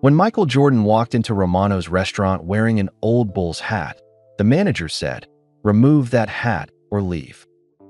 When Michael Jordan walked into Romano's restaurant wearing an old Bulls hat, the manager said, "Remove that hat or leave."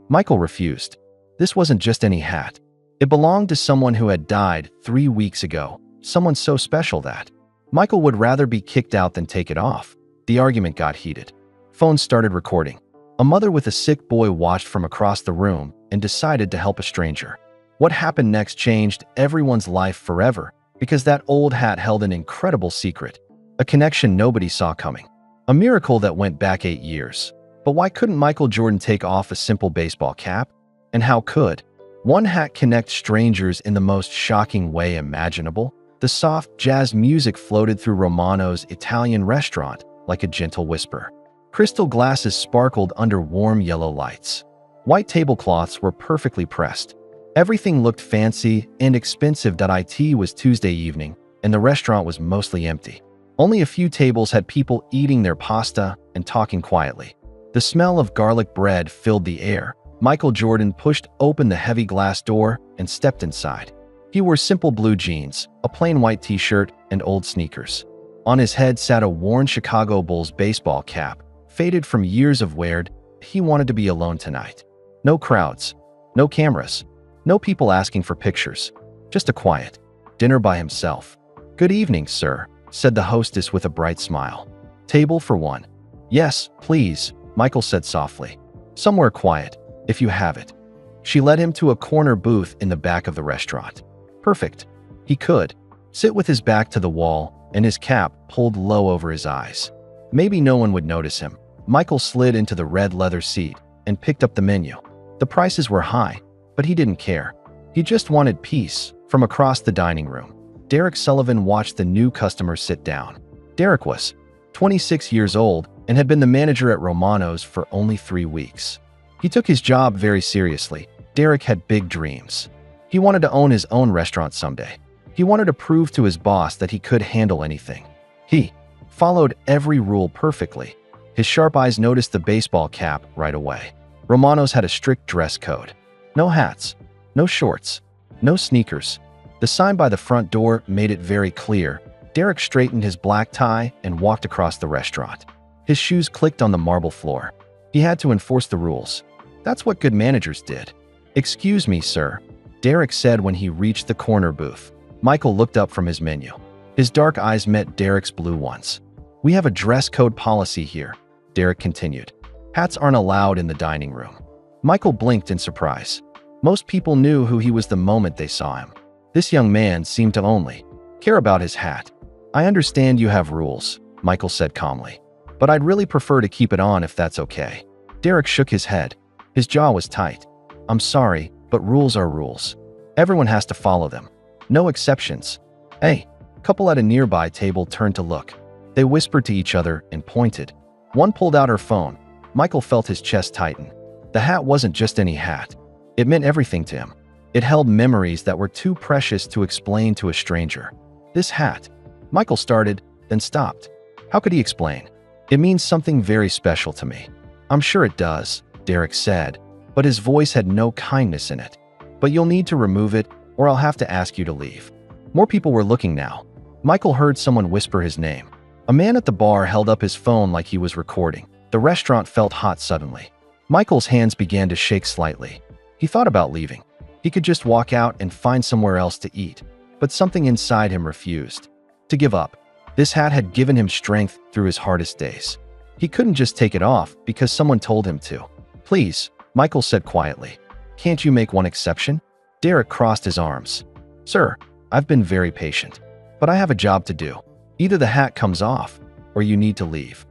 Michael refused. This wasn't just any hat. It belonged to someone who had died 3 weeks ago, someone so special that Michael would rather be kicked out than take it off. The argument got heated. Phones started recording. A mother with a sick boy watched from across the room and decided to help a stranger. What happened next changed everyone's life forever because that old hat held an incredible secret, a connection nobody saw coming, a miracle that went back 8 years. But why couldn't Michael Jordan take off a simple baseball cap? And how could one hat connect strangers in the most shocking way imaginable? The soft jazz music floated through Romano's Italian restaurant like a gentle whisper. Crystal glasses sparkled under warm yellow lights. White tablecloths were perfectly pressed. Everything looked fancy and expensive. It was Tuesday evening, and the restaurant was mostly empty. Only a few tables had people eating their pasta and talking quietly. The smell of garlic bread filled the air. Michael Jordan pushed open the heavy glass door and stepped inside. He wore simple blue jeans, a plain white t-shirt, and old sneakers. On his head sat a worn Chicago Bulls baseball cap, faded from years of wear. He wanted to be alone tonight. No crowds, no cameras, no people asking for pictures. Just a quiet dinner by himself. "Good evening, sir," said the hostess with a bright smile. "Table for one." "Yes, please," Michael said softly. "Somewhere quiet, if you have it." She led him to a corner booth in the back of the restaurant. Perfect. He could sit with his back to the wall and his cap pulled low over his eyes. Maybe no one would notice him. Michael slid into the red leather seat and picked up the menu. The prices were high, but he didn't care. He just wanted peace. From across the dining room, Derek Sullivan watched the new customer sit down. Derek was 26 years old and had been the manager at Romano's for only 3 weeks. He took his job very seriously. Derek had big dreams. He wanted to own his own restaurant someday. He wanted to prove to his boss that he could handle anything. He followed every rule perfectly. His sharp eyes noticed the baseball cap right away. Romano's had a strict dress code. No hats, no shorts, no sneakers. The sign by the front door made it very clear. Derek straightened his black tie and walked across the restaurant. His shoes clicked on the marble floor. He had to enforce the rules. That's what good managers did. "Excuse me, sir," Derek said when he reached the corner booth. Michael looked up from his menu. His dark eyes met Derek's blue ones. "We have a dress code policy here," Derek continued. "Hats aren't allowed in the dining room." Michael blinked in surprise. Most people knew who he was the moment they saw him. This young man seemed to only care about his hat. "I understand you have rules," Michael said calmly, "but I'd really prefer to keep it on if that's okay." Derek shook his head. His jaw was tight. "I'm sorry, but rules are rules. Everyone has to follow them. No exceptions." "Hey," a couple at a nearby table turned to look. They whispered to each other and pointed. One pulled out her phone. Michael felt his chest tighten. The hat wasn't just any hat. It meant everything to him. It held memories that were too precious to explain to a stranger. "This hat," Michael started, then stopped. How could he explain? "It means something very special to me." "I'm sure it does," Derek said, but his voice had no kindness in it. "But you'll need to remove it, or I'll have to ask you to leave." More people were looking now. Michael heard someone whisper his name. A man at the bar held up his phone like he was recording. The restaurant felt hot suddenly. Michael's hands began to shake slightly. He thought about leaving. He could just walk out and find somewhere else to eat. But something inside him refused to give up. This hat had given him strength through his hardest days. He couldn't just take it off because someone told him to. "Please," Michael said quietly. "Can't you make one exception?" Derek crossed his arms. "Sir, I've been very patient, but I have a job to do. Either the hat comes off, or you need to leave."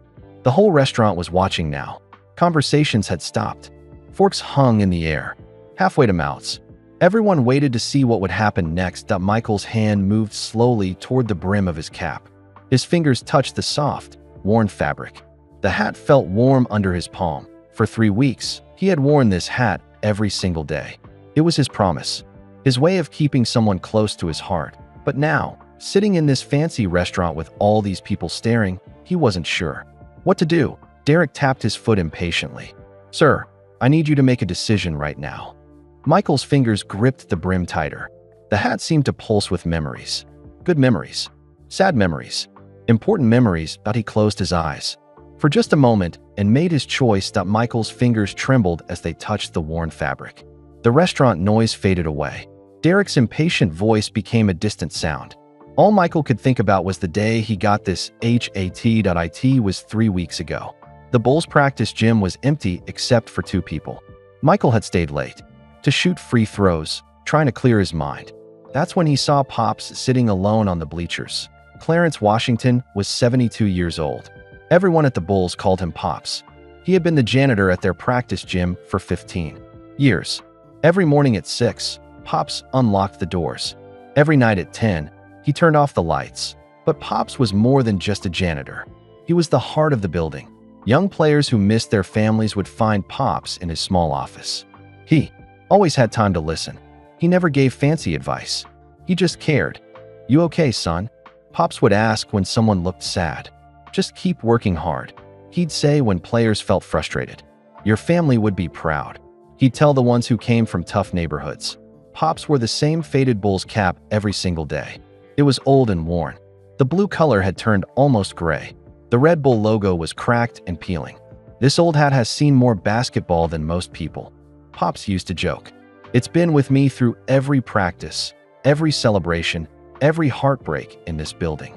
The whole restaurant was watching now. Conversations had stopped. Forks hung in the air, halfway to mouths. Everyone waited to see what would happen next. Michael's hand moved slowly toward the brim of his cap. His fingers touched the soft, worn fabric. The hat felt warm under his palm. For 3 weeks, he had worn this hat every single day. It was his promise, his way of keeping someone close to his heart. But now, sitting in this fancy restaurant with all these people staring, he wasn't sure what to do. Derek tapped his foot impatiently. "Sir, I need you to make a decision right now." Michael's fingers gripped the brim tighter. The hat seemed to pulse with memories. Good memories. Sad memories. Important memories, but he closed his eyes for just a moment and made his choice that Michael's fingers trembled as they touched the worn fabric. The restaurant noise faded away. Derek's impatient voice became a distant sound. All Michael could think about was the day he got this hat.it was 3 weeks ago. The Bulls practice gym was empty except for 2 people. Michael had stayed late to shoot free throws, trying to clear his mind. That's when he saw Pops sitting alone on the bleachers. Clarence Washington was 72 years old. Everyone at the Bulls called him Pops. He had been the janitor at their practice gym for 15 years. Every morning at 6, Pops unlocked the doors. Every night at 10, he turned off the lights. But Pops was more than just a janitor. He was the heart of the building. Young players who missed their families would find Pops in his small office. He always had time to listen. He never gave fancy advice. He just cared. "You okay, son?" Pops would ask when someone looked sad. "Just keep working hard," he'd say when players felt frustrated. "Your family would be proud." He'd tell the ones who came from tough neighborhoods. Pops wore the same faded Bulls cap every single day. It was old and worn. The blue color had turned almost gray. The Red Bull logo was cracked and peeling. "This old hat has seen more basketball than most people," Pops used to joke. "It's been with me through every practice, every celebration, every heartbreak in this building."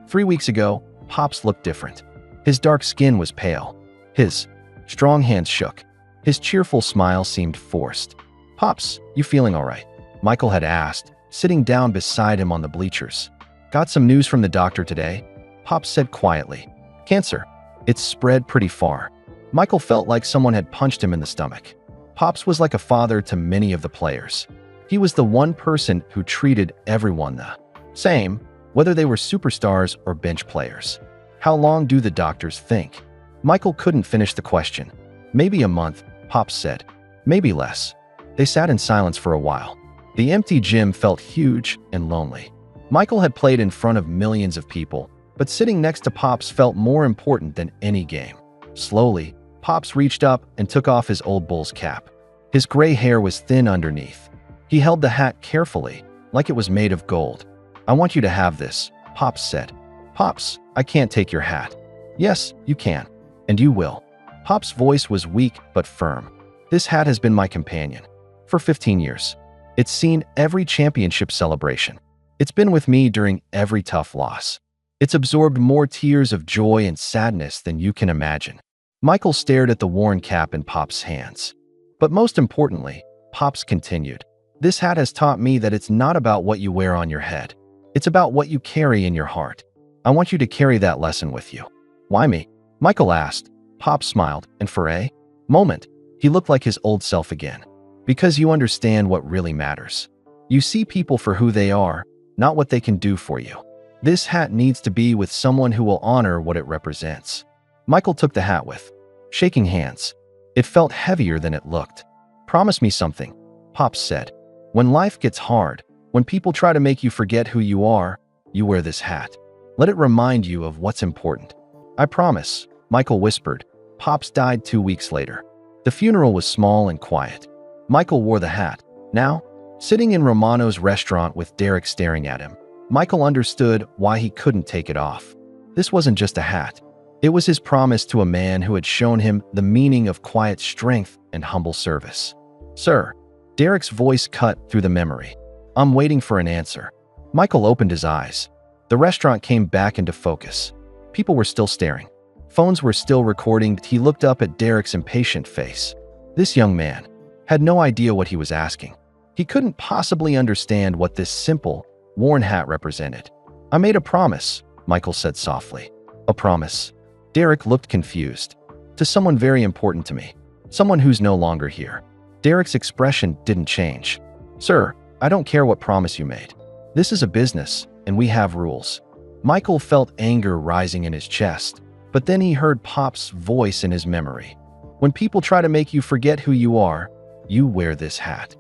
3 weeks ago, Pops looked different. His dark skin was pale. His strong hands shook. His cheerful smile seemed forced. "Pops, you feeling all right?" Michael had asked, sitting down beside him on the bleachers. "Got some news from the doctor today?" Pops said quietly. "Cancer. It's spread pretty far." Michael felt like someone had punched him in the stomach. Pops was like a father to many of the players. He was the one person who treated everyone the same, whether they were superstars or bench players. "How long do the doctors think?" Michael couldn't finish the question. "Maybe a month," Pops said. "Maybe less." They sat in silence for a while. The empty gym felt huge and lonely. Michael had played in front of millions of people, but sitting next to Pops felt more important than any game. Slowly, Pops reached up and took off his old Bulls cap. His gray hair was thin underneath. He held the hat carefully, like it was made of gold. "I want you to have this," Pops said. "Pops, I can't take your hat." "Yes, you can. And you will." Pop's voice was weak but firm. "This hat has been my companion for 15 years. It's seen every championship celebration. It's been with me during every tough loss. It's absorbed more tears of joy and sadness than you can imagine." Michael stared at the worn cap in Pop's hands. "But most importantly," Pops continued, "this hat has taught me that it's not about what you wear on your head. It's about what you carry in your heart. I want you to carry that lesson with you." "Why me?" Michael asked. Pop smiled, and for a moment, he looked like his old self again. "Because you understand what really matters. You see people for who they are, not what they can do for you. This hat needs to be with someone who will honor what it represents." Michael took the hat with, shaking hands. It felt heavier than it looked. "Promise me something," Pops said. "When life gets hard, when people try to make you forget who you are, you wear this hat. Let it remind you of what's important." "I promise," Michael whispered. Pops died 2 weeks later. The funeral was small and quiet. Michael wore the hat. Now, sitting in Romano's restaurant with Derek staring at him, Michael understood why he couldn't take it off. This wasn't just a hat. It was his promise to a man who had shown him the meaning of quiet strength and humble service. "Sir," Derek's voice cut through the memory. "I'm waiting for an answer." Michael opened his eyes. The restaurant came back into focus. People were still staring. Phones were still recording. He looked up at Derek's impatient face. This young man had no idea what he was asking. He couldn't possibly understand what this simple, worn hat represented. "I made a promise," Michael said softly. "A promise?" Derek looked confused. "To someone very important to me. Someone who's no longer here." Derek's expression didn't change. "Sir, I don't care what promise you made. This is a business, and we have rules." Michael felt anger rising in his chest, but then he heard Pop's voice in his memory. "When people try to make you forget who you are, you wear this hat."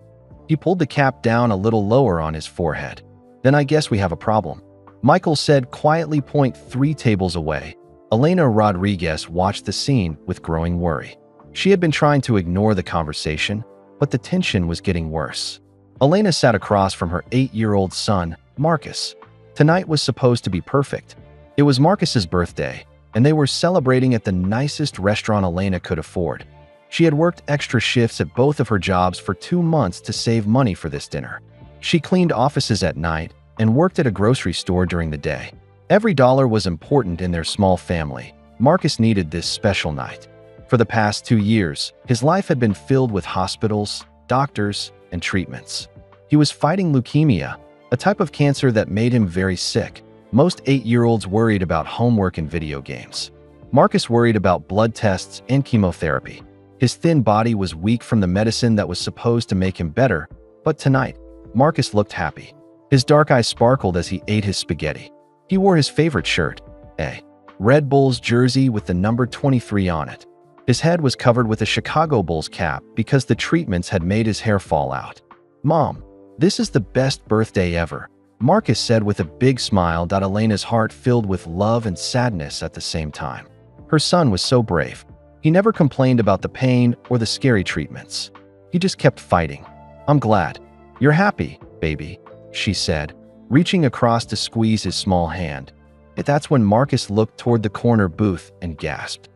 He pulled the cap down a little lower on his forehead. "Then I guess we have a problem," Michael said quietly. 3 tables away, Elena Rodriguez watched the scene with growing worry. She had been trying to ignore the conversation, but the tension was getting worse. Elena sat across from her 8-year-old son, Marcus. Tonight was supposed to be perfect. It was Marcus's birthday, and they were celebrating at the nicest restaurant Elena could afford. She had worked extra shifts at both of her jobs for 2 months to save money for this dinner. She cleaned offices at night and worked at a grocery store during the day. Every dollar was important in their small family. Marcus needed this special night. For the past 2 years, his life had been filled with hospitals, doctors, and treatments. He was fighting leukemia, a type of cancer that made him very sick. Most 8-year-olds worried about homework and video games. Marcus worried about blood tests and chemotherapy. His thin body was weak from the medicine that was supposed to make him better, but tonight, Marcus looked happy. His dark eyes sparkled as he ate his spaghetti. He wore his favorite shirt, a Red Bulls jersey with the number 23 on it. His head was covered with a Chicago Bulls cap because the treatments had made his hair fall out. "Mom, this is the best birthday ever," Marcus said with a big smile. Elena's heart filled with love and sadness at the same time. Her son was so brave. He never complained about the pain or the scary treatments. He just kept fighting. "I'm glad. You're happy, baby," she said, reaching across to squeeze his small hand. That's when Marcus looked toward the corner booth and gasped.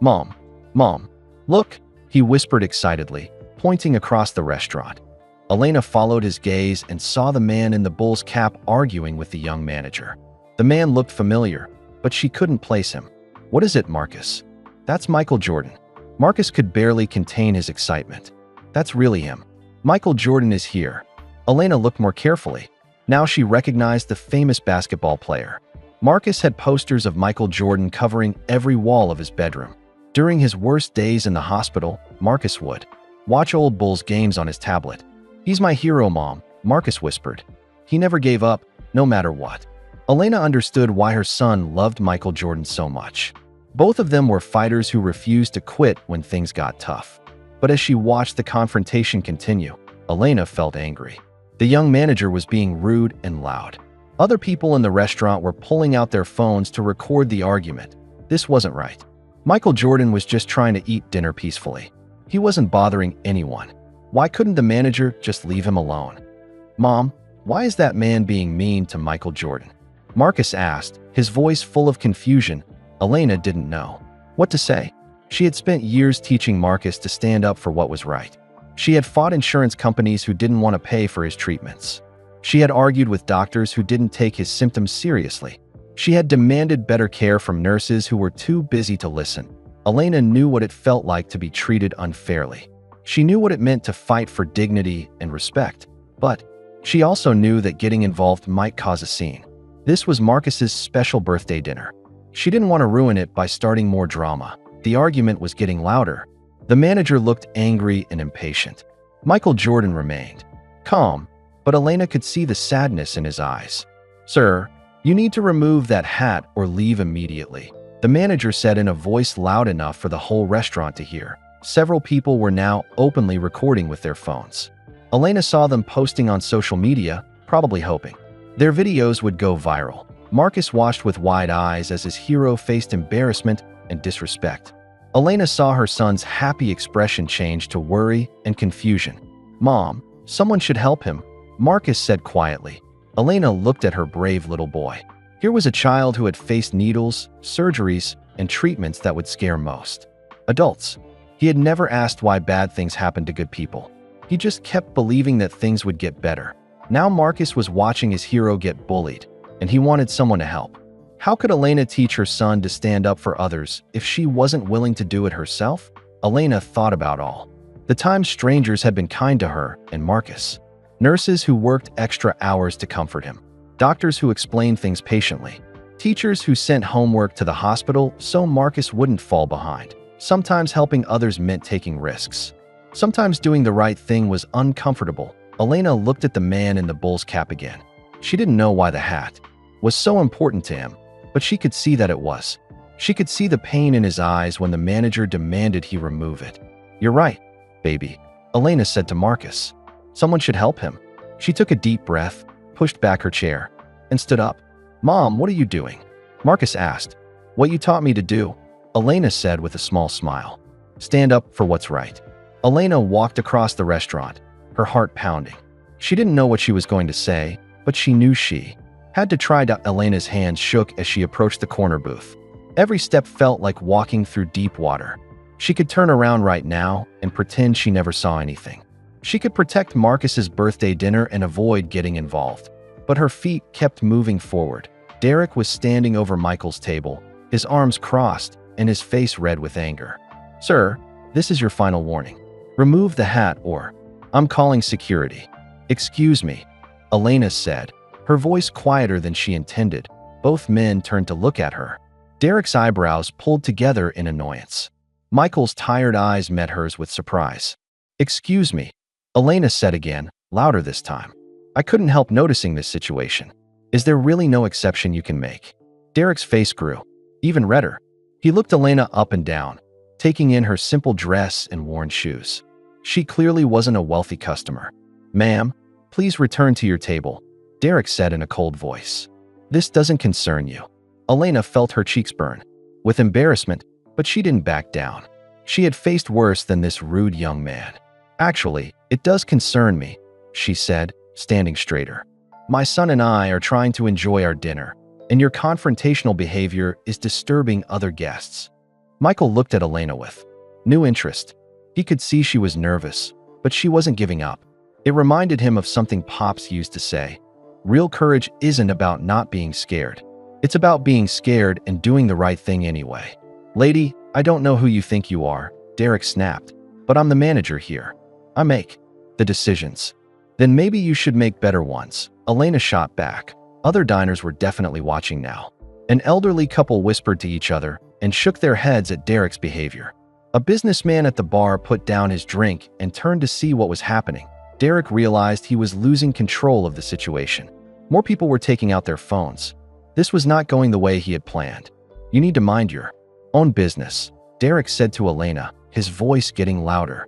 Mom, look," he whispered excitedly, pointing across the restaurant. Elena followed his gaze and saw the man in the Bulls cap arguing with the young manager. The man looked familiar, but she couldn't place him. "What is it, Marcus?" "That's Michael Jordan." Marcus could barely contain his excitement. "That's really him. Michael Jordan is here." Elena looked more carefully. Now she recognized the famous basketball player. Marcus had posters of Michael Jordan covering every wall of his bedroom. During his worst days in the hospital, Marcus would watch old Bulls games on his tablet. "He's my hero, Mom," Marcus whispered. "He never gave up, no matter what." Elena understood why her son loved Michael Jordan so much. Both of them were fighters who refused to quit when things got tough. But as she watched the confrontation continue, Elena felt angry. The young manager was being rude and loud. Other people in the restaurant were pulling out their phones to record the argument. This wasn't right. Michael Jordan was just trying to eat dinner peacefully. He wasn't bothering anyone. Why couldn't the manager just leave him alone? "Mom, why is that man being mean to Michael Jordan?" Marcus asked, his voice full of confusion. Elena didn't know what to say. She had spent years teaching Marcus to stand up for what was right. She had fought insurance companies who didn't want to pay for his treatments. She had argued with doctors who didn't take his symptoms seriously. She had demanded better care from nurses who were too busy to listen. Elena knew what it felt like to be treated unfairly. She knew what it meant to fight for dignity and respect. But she also knew that getting involved might cause a scene. This was Marcus's special birthday dinner. She didn't want to ruin it by starting more drama. The argument was getting louder. The manager looked angry and impatient. Michael Jordan remained calm, but Elena could see the sadness in his eyes. "Sir, you need to remove that hat or leave immediately," the manager said in a voice loud enough for the whole restaurant to hear. Several people were now openly recording with their phones. Elena saw them posting on social media, probably hoping their videos would go viral. Marcus watched with wide eyes as his hero faced embarrassment and disrespect. Elena saw her son's happy expression change to worry and confusion. "Mom, someone should help him," Marcus said quietly. Elena looked at her brave little boy. Here was a child who had faced needles, surgeries, and treatments that would scare most adults. He had never asked why bad things happened to good people. He just kept believing that things would get better. Now Marcus was watching his hero get bullied, and he wanted someone to help. How could Elena teach her son to stand up for others if she wasn't willing to do it herself? Elena thought about all the times strangers had been kind to her and Marcus. Nurses who worked extra hours to comfort him. Doctors who explained things patiently. Teachers who sent homework to the hospital so Marcus wouldn't fall behind. Sometimes helping others meant taking risks. Sometimes doing the right thing was uncomfortable. Elena looked at the man in the Bulls cap again. She didn't know why the hat was so important to him, but she could see that it was. She could see the pain in his eyes when the manager demanded he remove it. "You're right, baby," Elena said to Marcus. "Someone should help him." She took a deep breath, pushed back her chair, and stood up. "Mom, what are you doing?" Marcus asked. "What you taught me to do," Elena said with a small smile. "Stand up for what's right." Elena walked across the restaurant, her heart pounding. She didn't know what she was going to say, but she knew she Had to try to. Elena's hands shook as she approached the corner booth. Every step felt like walking through deep water. She could turn around right now and pretend she never saw anything. She could protect Marcus's birthday dinner and avoid getting involved. But her feet kept moving forward. Derek was standing over Michael's table, his arms crossed and his face red with anger. "Sir, this is your final warning. Remove the hat or I'm calling security." "Excuse me," Elena said, her voice quieter than she intended. Both men turned to look at her. Derek's eyebrows pulled together in annoyance. Michael's tired eyes met hers with surprise. "Excuse me," Elena said again, louder this time. "I couldn't help noticing this situation. Is there really no exception you can make?" Derek's face grew, even redder. He looked Elena up and down, taking in her simple dress and worn shoes. She clearly wasn't a wealthy customer. "Ma'am, please return to your table," Derek said in a cold voice. "This doesn't concern you." Elena felt her cheeks burn with embarrassment, but she didn't back down. She had faced worse than this rude young man. "Actually, it does concern me," she said, standing straighter. "My son and I are trying to enjoy our dinner, and your confrontational behavior is disturbing other guests." Michael looked at Elena with new interest. He could see she was nervous, but she wasn't giving up. It reminded him of something Pops used to say: "Real courage isn't about not being scared. It's about being scared and doing the right thing anyway." "Lady, I don't know who you think you are," Derek snapped, "but I'm the manager here. I make the decisions." "Then maybe you should make better ones," Elena shot back. Other diners were definitely watching now. An elderly couple whispered to each other and shook their heads at Derek's behavior. A businessman at the bar put down his drink and turned to see what was happening. Derek realized he was losing control of the situation. More people were taking out their phones. This was not going the way he had planned. "You need to mind your own business," Derek said to Elena, his voice getting louder.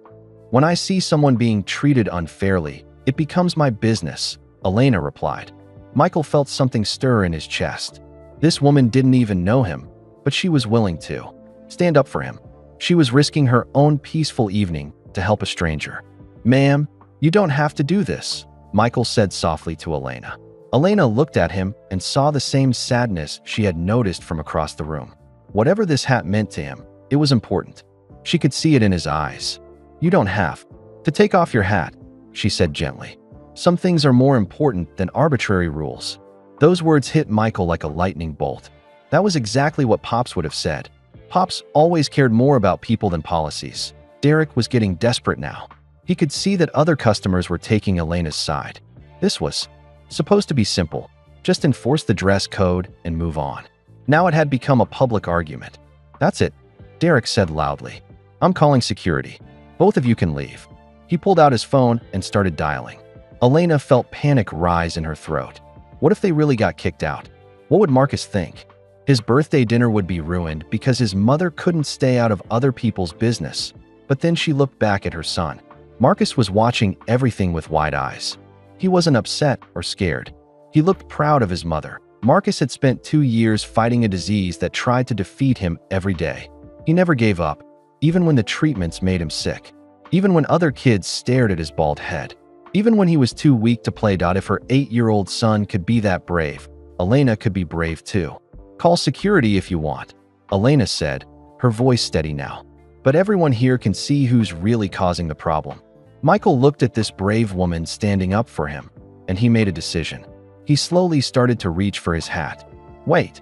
"When I see someone being treated unfairly, it becomes my business," Elena replied. Michael felt something stir in his chest. This woman didn't even know him, but she was willing to stand up for him. She was risking her own peaceful evening to help a stranger. "Ma'am, you don't have to do this," Michael said softly to Elena. Elena looked at him and saw the same sadness she had noticed from across the room. Whatever this hat meant to him, it was important. She could see it in his eyes. "You don't have to take off your hat," she said gently. "Some things are more important than arbitrary rules." Those words hit Michael like a lightning bolt. That was exactly what Pops would have said. Pops always cared more about people than policies. Derek was getting desperate now. He could see that other customers were taking Elena's side. This was supposed to be simple. Just enforce the dress code and move on. Now it had become a public argument. "That's it," Derek said loudly. "I'm calling security. Both of you can leave." He pulled out his phone and started dialing. Elena felt panic rise in her throat. What if they really got kicked out? What would Marcus think? His birthday dinner would be ruined because his mother couldn't stay out of other people's business. But then she looked back at her son. Marcus was watching everything with wide eyes. He wasn't upset or scared. He looked proud of his mother. Marcus had spent 2 years fighting a disease that tried to defeat him every day. He never gave up, even when the treatments made him sick. Even when other kids stared at his bald head. Even when he was too weak to play. If her 8-year-old son could be that brave, Elena could be brave too. "Call security if you want," Elena said, her voice steady now. "But everyone here can see who's really causing the problem." Michael looked at this brave woman standing up for him, and he made a decision. He slowly started to reach for his hat. "Wait,"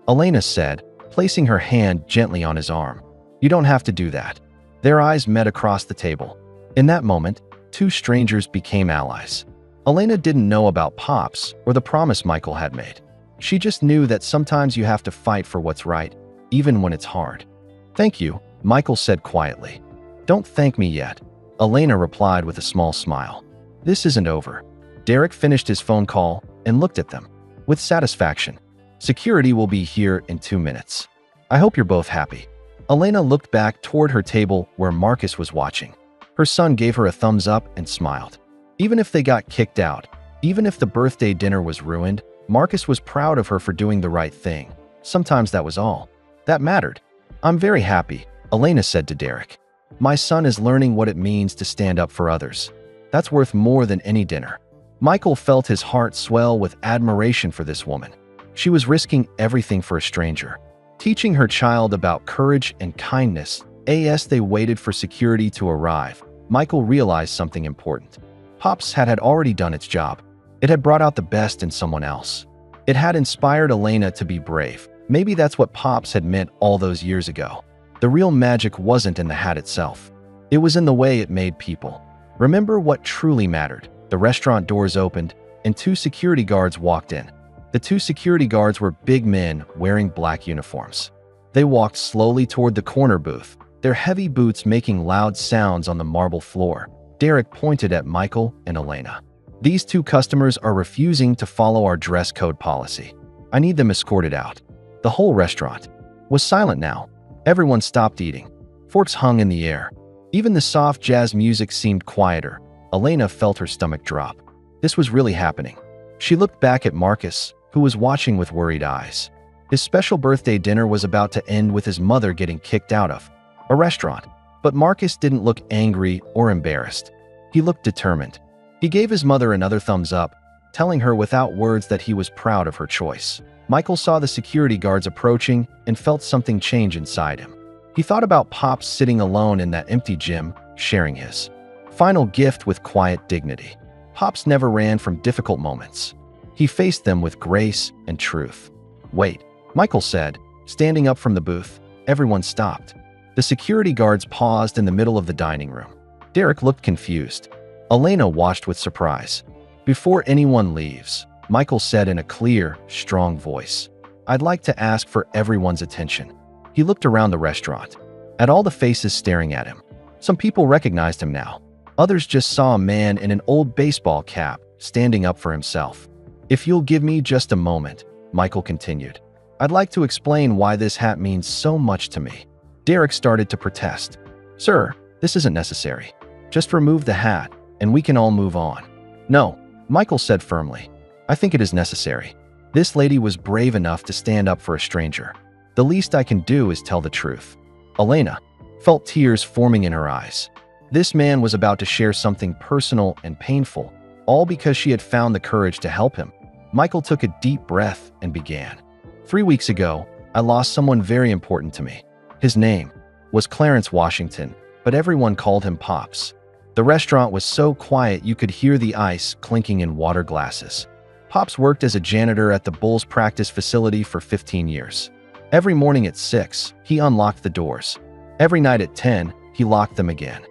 Elena said, placing her hand gently on his arm. "You don't have to do that." Their eyes met across the table. In that moment, 2 strangers became allies. Elena didn't know about Pops or the promise Michael had made. She just knew that sometimes you have to fight for what's right, even when it's hard. "Thank you," Michael said quietly. "Don't thank me yet," Elena replied with a small smile. "This isn't over." Derek finished his phone call and looked at them with satisfaction. "Security will be here in 2 minutes. I hope you're both happy." Elena looked back toward her table where Marcus was watching. Her son gave her a thumbs up and smiled. Even if they got kicked out, even if the birthday dinner was ruined, Marcus was proud of her for doing the right thing. Sometimes that was all that mattered. "I'm very happy," Elena said to Derek. "My son is learning what it means to stand up for others. That's worth more than any dinner." Michael felt his heart swell with admiration for this woman. She was risking everything for a stranger, teaching her child about courage and kindness. As they waited for security to arrive, Michael realized something important. Pop's hat had already done its job. It had brought out the best in someone else. It had inspired Elena to be brave. Maybe that's what Pops had meant all those years ago. The real magic wasn't in the hat itself. It was in the way it made people remember what truly mattered. The restaurant doors opened, and 2 security guards walked in. The 2 security guards were big men wearing black uniforms. They walked slowly toward the corner booth, their heavy boots making loud sounds on the marble floor. Derek pointed at Michael and Elena. "These 2 customers are refusing to follow our dress code policy. I need them escorted out." The whole restaurant was silent now. Everyone stopped eating. Forks hung in the air. Even the soft jazz music seemed quieter. Elena felt her stomach drop. This was really happening. She looked back at Marcus, who was watching with worried eyes. His special birthday dinner was about to end with his mother getting kicked out of a restaurant. But Marcus didn't look angry or embarrassed. He looked determined. He gave his mother another thumbs up, telling her without words that he was proud of her choice. Michael saw the security guards approaching and felt something change inside him. He thought about Pops sitting alone in that empty gym, sharing his final gift with quiet dignity. Pops never ran from difficult moments. He faced them with grace and truth. "Wait," Michael said, standing up from the booth. Everyone stopped. The security guards paused in the middle of the dining room. Derek looked confused. Elena watched with surprise. "Before anyone leaves," Michael said in a clear, strong voice, "I'd like to ask for everyone's attention." He looked around the restaurant, at all the faces staring at him. Some people recognized him now. Others just saw a man in an old baseball cap, standing up for himself. "If you'll give me just a moment," Michael continued, "I'd like to explain why this hat means so much to me." Derek started to protest. "Sir, this isn't necessary. Just remove the hat, and we can all move on." "No," Michael said firmly. "I think it is necessary. This lady was brave enough to stand up for a stranger. The least I can do is tell the truth." Elena felt tears forming in her eyes. This man was about to share something personal and painful, all because she had found the courage to help him. Michael took a deep breath and began. 3 weeks ago, I lost someone very important to me. His name was Clarence Washington, but everyone called him Pops. The restaurant was so quiet you could hear the ice clinking in water glasses. Pops worked as a janitor at the Bulls practice facility for 15 years. Every morning at 6, he unlocked the doors. Every night at 10, he locked them again.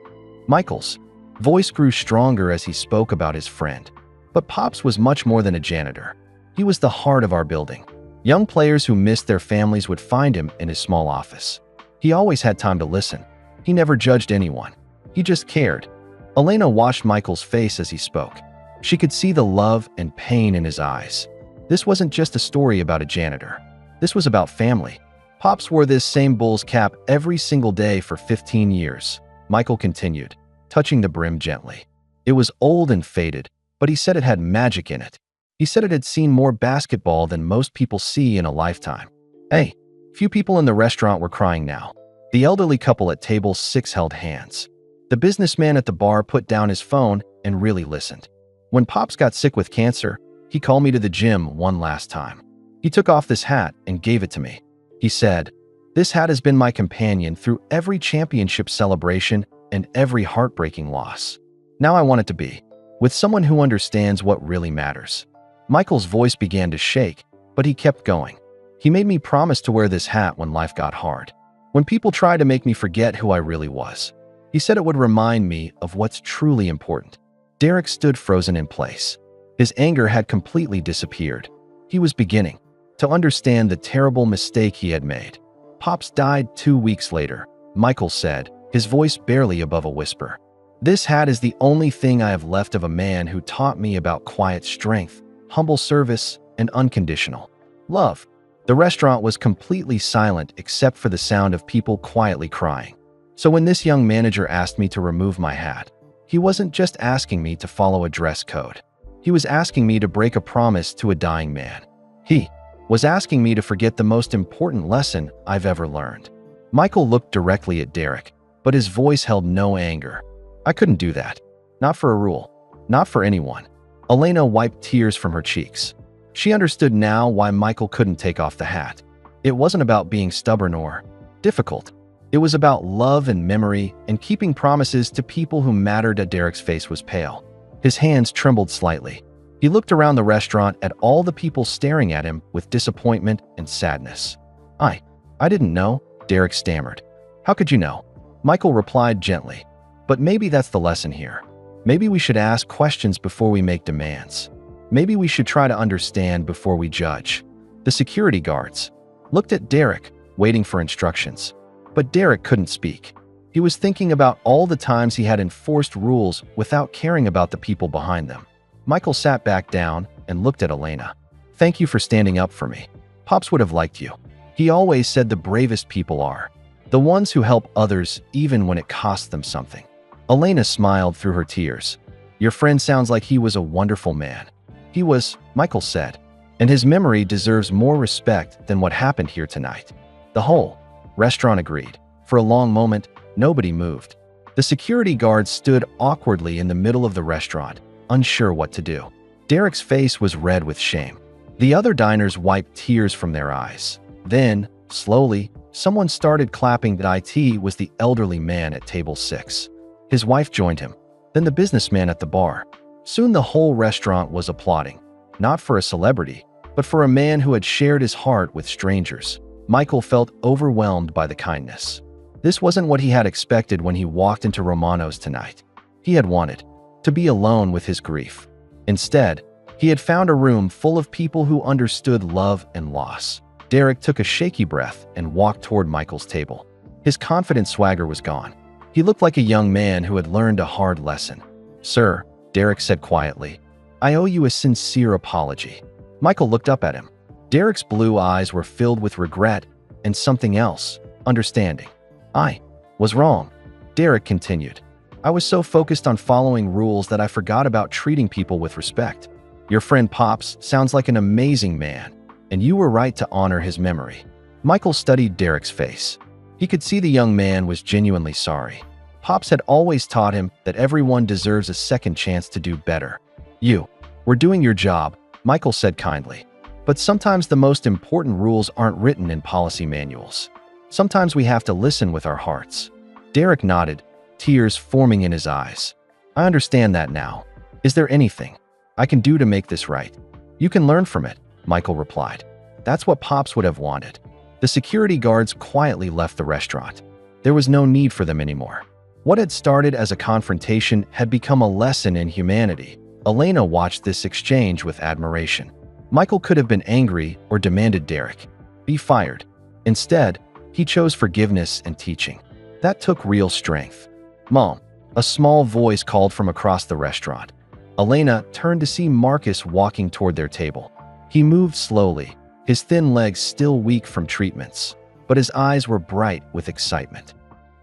Michael's voice grew stronger as he spoke about his friend. But Pops was much more than a janitor. He was the heart of our building. Young players who missed their families would find him in his small office. He always had time to listen. He never judged anyone. He just cared. Elena watched Michael's face as he spoke. She could see the love and pain in his eyes. This wasn't just a story about a janitor. This was about family. Pops wore this same Bulls cap every single day for 15 years. Michael continued, touching the brim gently. It was old and faded, but he said it had magic in it. He said it had seen more basketball than most people see in a lifetime. Hey, few people in the restaurant were crying now. The elderly couple at table 6 held hands. The businessman at the bar put down his phone and really listened. When Pops got sick with cancer, he called me to the gym one last time. He took off this hat and gave it to me. He said, "This hat has been my companion through every championship celebration and every heartbreaking loss. Now I want it to be with someone who understands what really matters." Michael's voice began to shake, but he kept going. "He made me promise to wear this hat when life got hard. When people tried to make me forget who I really was. He said it would remind me of what's truly important." Derek stood frozen in place. His anger had completely disappeared. He was beginning to understand the terrible mistake he had made. "Pops died 2 weeks later," Michael said, his voice barely above a whisper. "This hat is the only thing I have left of a man who taught me about quiet strength, humble service, and unconditional love." The restaurant was completely silent except for the sound of people quietly crying. So when this young manager asked me to remove my hat, he wasn't just asking me to follow a dress code. He was asking me to break a promise to a dying man. He was asking me to forget the most important lesson I've ever learned. Michael looked directly at Derek, but his voice held no anger. "I couldn't do that. Not for a rule. Not for anyone." Elena wiped tears from her cheeks. She understood now why Michael couldn't take off the hat. It wasn't about being stubborn or difficult. It was about love and memory and keeping promises to people who mattered. Derek's face was pale. His hands trembled slightly. He looked around the restaurant at all the people staring at him with disappointment and sadness. I didn't know, Derek stammered. How could you know? Michael replied gently. But maybe that's the lesson here. Maybe we should ask questions before we make demands. Maybe we should try to understand before we judge. The security guards looked at Derek, waiting for instructions. But Derek couldn't speak. He was thinking about all the times he had enforced rules without caring about the people behind them. Michael sat back down and looked at Elena. Thank you for standing up for me. Pops would have liked you. He always said the bravest people are the ones who help others even when it costs them something. Elena smiled through her tears. Your friend sounds like he was a wonderful man. He was, Michael said, and his memory deserves more respect than what happened here tonight. The whole restaurant agreed. For a long moment, nobody moved. The security guards stood awkwardly in the middle of the restaurant, unsure what to do. Derek's face was red with shame. The other diners wiped tears from their eyes. Then, slowly, someone started clapping. It was the elderly man at table 6. His wife joined him, then the businessman at the bar. Soon the whole restaurant was applauding, not for a celebrity, but for a man who had shared his heart with strangers. Michael felt overwhelmed by the kindness. This wasn't what he had expected when he walked into Romano's tonight. He had wanted to be alone with his grief. Instead, he had found a room full of people who understood love and loss. Derek took a shaky breath and walked toward Michael's table. His confident swagger was gone. He looked like a young man who had learned a hard lesson. Sir, Derek said quietly, I owe you a sincere apology. Michael looked up at him. Derek's blue eyes were filled with regret and something else, understanding. I was wrong, Derek continued. I was so focused on following rules that I forgot about treating people with respect. Your friend Pops sounds like an amazing man, and you were right to honor his memory. Michael studied Derek's face. He could see the young man was genuinely sorry. Pops had always taught him that everyone deserves a second chance to do better. You were doing your job, Michael said kindly. But sometimes the most important rules aren't written in policy manuals. Sometimes we have to listen with our hearts. Derek nodded, tears forming in his eyes. I understand that now. Is there anything I can do to make this right? You can learn from it, Michael replied. That's what Pops would have wanted. The security guards quietly left the restaurant. There was no need for them anymore. What had started as a confrontation had become a lesson in humanity. Elena watched this exchange with admiration. Michael could have been angry or demanded Derek be fired. Instead, he chose forgiveness and teaching. That took real strength. Mom, a small voice called from across the restaurant. Elena turned to see Marcus walking toward their table. He moved slowly, his thin legs still weak from treatments, but his eyes were bright with excitement.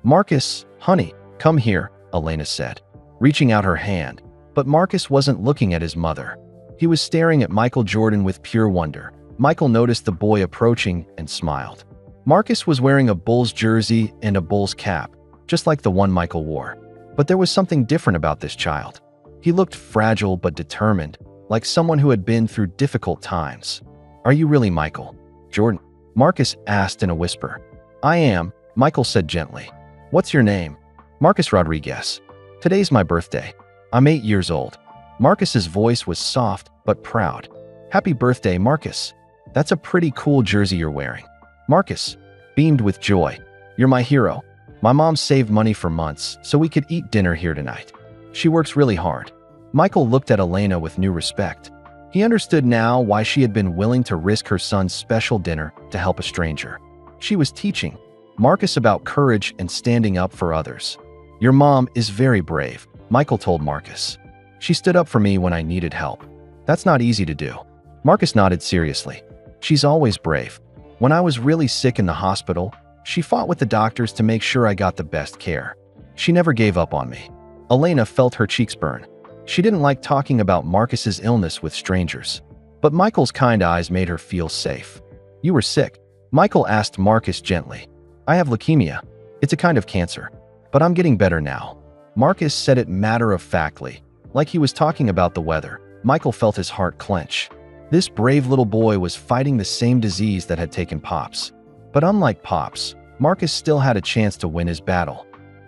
Marcus, honey, come here, Elena said, reaching out her hand. But Marcus wasn't looking at his mother. He was staring at Michael Jordan with pure wonder. Michael noticed the boy approaching and smiled. Marcus was wearing a Bulls jersey and a Bulls cap, just like the one Michael wore. But there was something different about this child. He looked fragile but determined, like someone who had been through difficult times. Are you really Michael Jordan? Marcus asked in a whisper. I am, Michael said gently. What's your name? Marcus Rodriguez. Today's my birthday. I'm 8 years old. Marcus's voice was soft but proud. Happy birthday, Marcus. That's a pretty cool jersey you're wearing. Marcus beamed with joy. You're my hero. My mom saved money for months so we could eat dinner here tonight. She works really hard. Michael looked at Elena with new respect. He understood now why she had been willing to risk her son's special dinner to help a stranger. She was teaching Marcus about courage and standing up for others. Your mom is very brave, Michael told Marcus. She stood up for me when I needed help. That's not easy to do. Marcus nodded seriously. She's always brave. When I was really sick in the hospital, she fought with the doctors to make sure I got the best care. She never gave up on me. Elena felt her cheeks burn. She didn't like talking about Marcus's illness with strangers. But Michael's kind eyes made her feel safe. You were sick? Michael asked Marcus gently. I have leukemia. It's a kind of cancer. But I'm getting better now. Marcus said it matter-of-factly, like he was talking about the weather. Michael felt his heart clench. This brave little boy was fighting the same disease that had taken Pops. But unlike Pops, Marcus still had a chance to win his battle.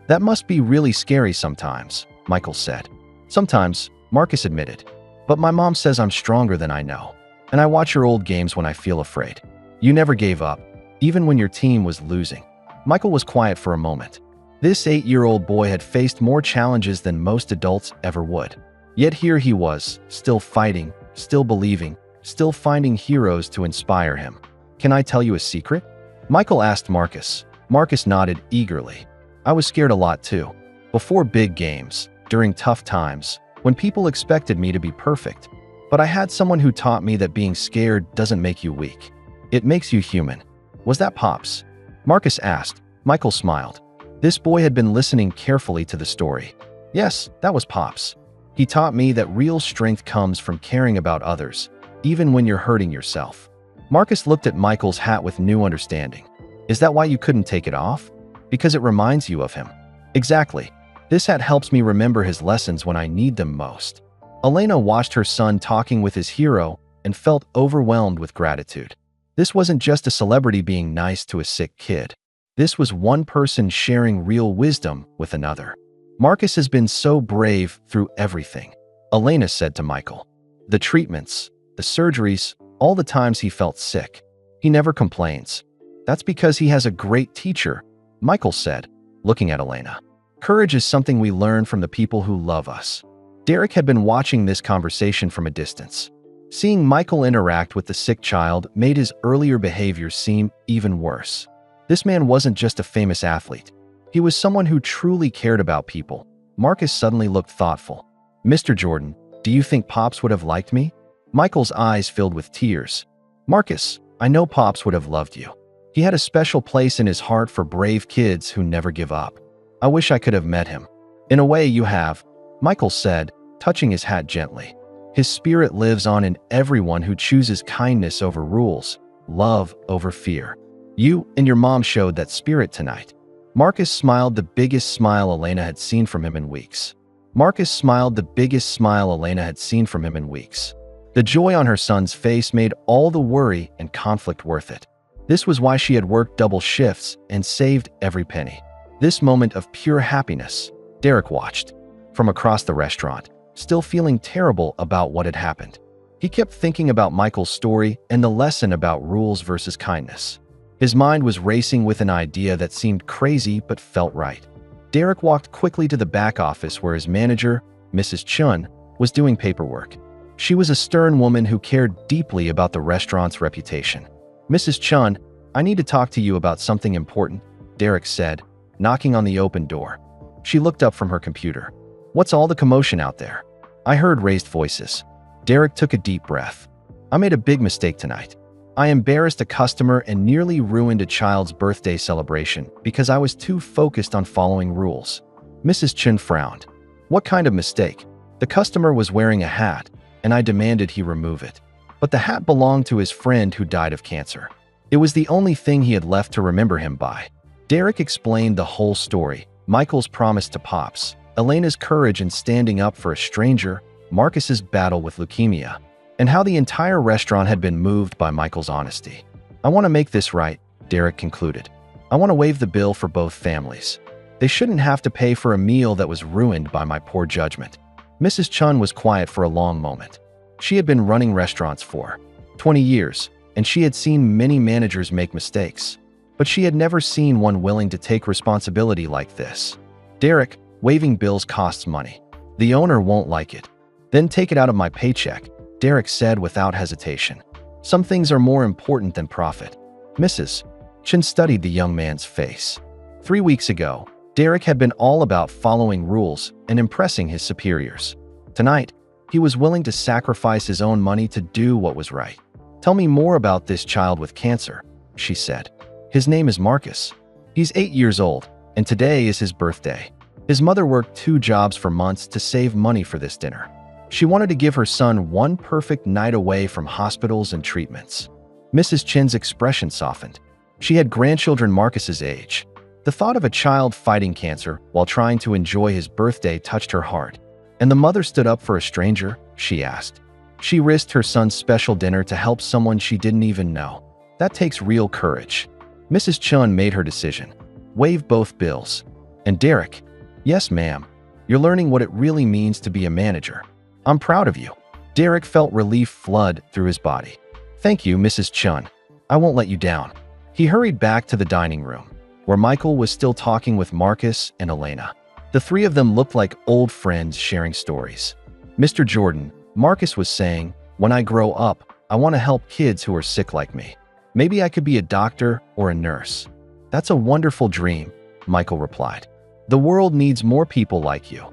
"That must be really scary sometimes," Michael said. "Sometimes," Marcus admitted. "But my mom says I'm stronger than I know. And I watch your old games when I feel afraid. You never gave up, even when your team was losing." Michael was quiet for a moment. This 8-year-old boy had faced more challenges than most adults ever would. Yet here he was, still fighting, still believing, still finding heroes to inspire him. "Can I tell you a secret?" Michael asked Marcus. Marcus nodded eagerly. "I was scared a lot too. Before big games, during tough times, when people expected me to be perfect. But I had someone who taught me that being scared doesn't make you weak. It makes you human." "Was that Pops?" Marcus asked. Michael smiled. This boy had been listening carefully to the story. "Yes, that was Pops. He taught me that real strength comes from caring about others, even when you're hurting yourself." Marcus looked at Michael's hat with new understanding. "Is that why you couldn't take it off? Because it reminds you of him?" "Exactly. This hat helps me remember his lessons when I need them most." Elena watched her son talking with his hero and felt overwhelmed with gratitude. This wasn't just a celebrity being nice to a sick kid. This was one person sharing real wisdom with another. "Marcus has been so brave through everything," Elena said to Michael. "The treatments, the surgeries, all the times he felt sick. He never complains. That's because he has a great teacher," Michael said, looking at Elena. "Courage is something we learn from the people who love us." Derek had been watching this conversation from a distance. Seeing Michael interact with the sick child made his earlier behavior seem even worse. This man wasn't just a famous athlete. He was someone who truly cared about people. Marcus suddenly looked thoughtful. "Mr. Jordan, do you think Pops would have liked me?" Michael's eyes filled with tears. "Marcus, I know Pops would have loved you. He had a special place in his heart for brave kids who never give up. I wish I could have met him." "In a way, you have," Michael said, touching his hat gently. "His spirit lives on in everyone who chooses kindness over rules, love over fear. You and your mom showed that spirit tonight." Marcus smiled the biggest smile Elena had seen from him in weeks. Marcus smiled the biggest smile Elena had seen from him in weeks. The joy on her son's face made all the worry and conflict worth it. This was why she had worked double shifts and saved every penny. This moment of pure happiness, Derek watched from across the restaurant, still feeling terrible about what had happened. He kept thinking about Michael's story and the lesson about rules versus kindness. His mind was racing with an idea that seemed crazy but felt right. Derek walked quickly to the back office where his manager, Mrs. Chun, was doing paperwork. She was a stern woman who cared deeply about the restaurant's reputation. "Mrs. Chun, I need to talk to you about something important," Derek said, knocking on the open door. She looked up from her computer. "What's all the commotion out there?" I heard raised voices. Derek took a deep breath. "I made a big mistake tonight. I embarrassed a customer and nearly ruined a child's birthday celebration because I was too focused on following rules." Mrs. Chun frowned. "What kind of mistake?" "The customer was wearing a hat, and I demanded he remove it. But the hat belonged to his friend who died of cancer. It was the only thing he had left to remember him by." Derek explained the whole story, Michael's promise to Pops, Elena's courage in standing up for a stranger, Marcus's battle with leukemia, and how the entire restaurant had been moved by Michael's honesty. "I want to make this right," Derek concluded. "I want to waive the bill for both families. They shouldn't have to pay for a meal that was ruined by my poor judgment." Mrs. Chun was quiet for a long moment. She had been running restaurants for 20 years, and she had seen many managers make mistakes. But she had never seen one willing to take responsibility like this. "Derek, waiving bills costs money. The owner won't like it." "Then take it out of my paycheck," Derek said without hesitation. "Some things are more important than profit." Mrs. Chun studied the young man's face. 3 weeks ago, Derek had been all about following rules and impressing his superiors. Tonight, he was willing to sacrifice his own money to do what was right. "Tell me more about this child with cancer," she said. "His name is Marcus. He's 8 years old, and today is his birthday. His mother worked 2 jobs for months to save money for this dinner. She wanted to give her son one perfect night away from hospitals and treatments." Mrs. Chin's expression softened. She had grandchildren Marcus's age. The thought of a child fighting cancer while trying to enjoy his birthday touched her heart. "And the mother stood up for a stranger?" she asked. She risked her son's special dinner to help someone she didn't even know. That takes real courage. Mrs. Chun made her decision. Waive both bills. And Derek, yes, ma'am. You're learning what it really means to be a manager. I'm proud of you. Derek felt relief flood through his body. Thank you, Mrs. Chun. I won't let you down. He hurried back to the dining room, where Michael was still talking with Marcus and Elena. The three of them looked like old friends sharing stories. Mr. Jordan, Marcus was saying, when I grow up, I want to help kids who are sick like me. Maybe I could be a doctor or a nurse. That's a wonderful dream, Michael replied. The world needs more people like you.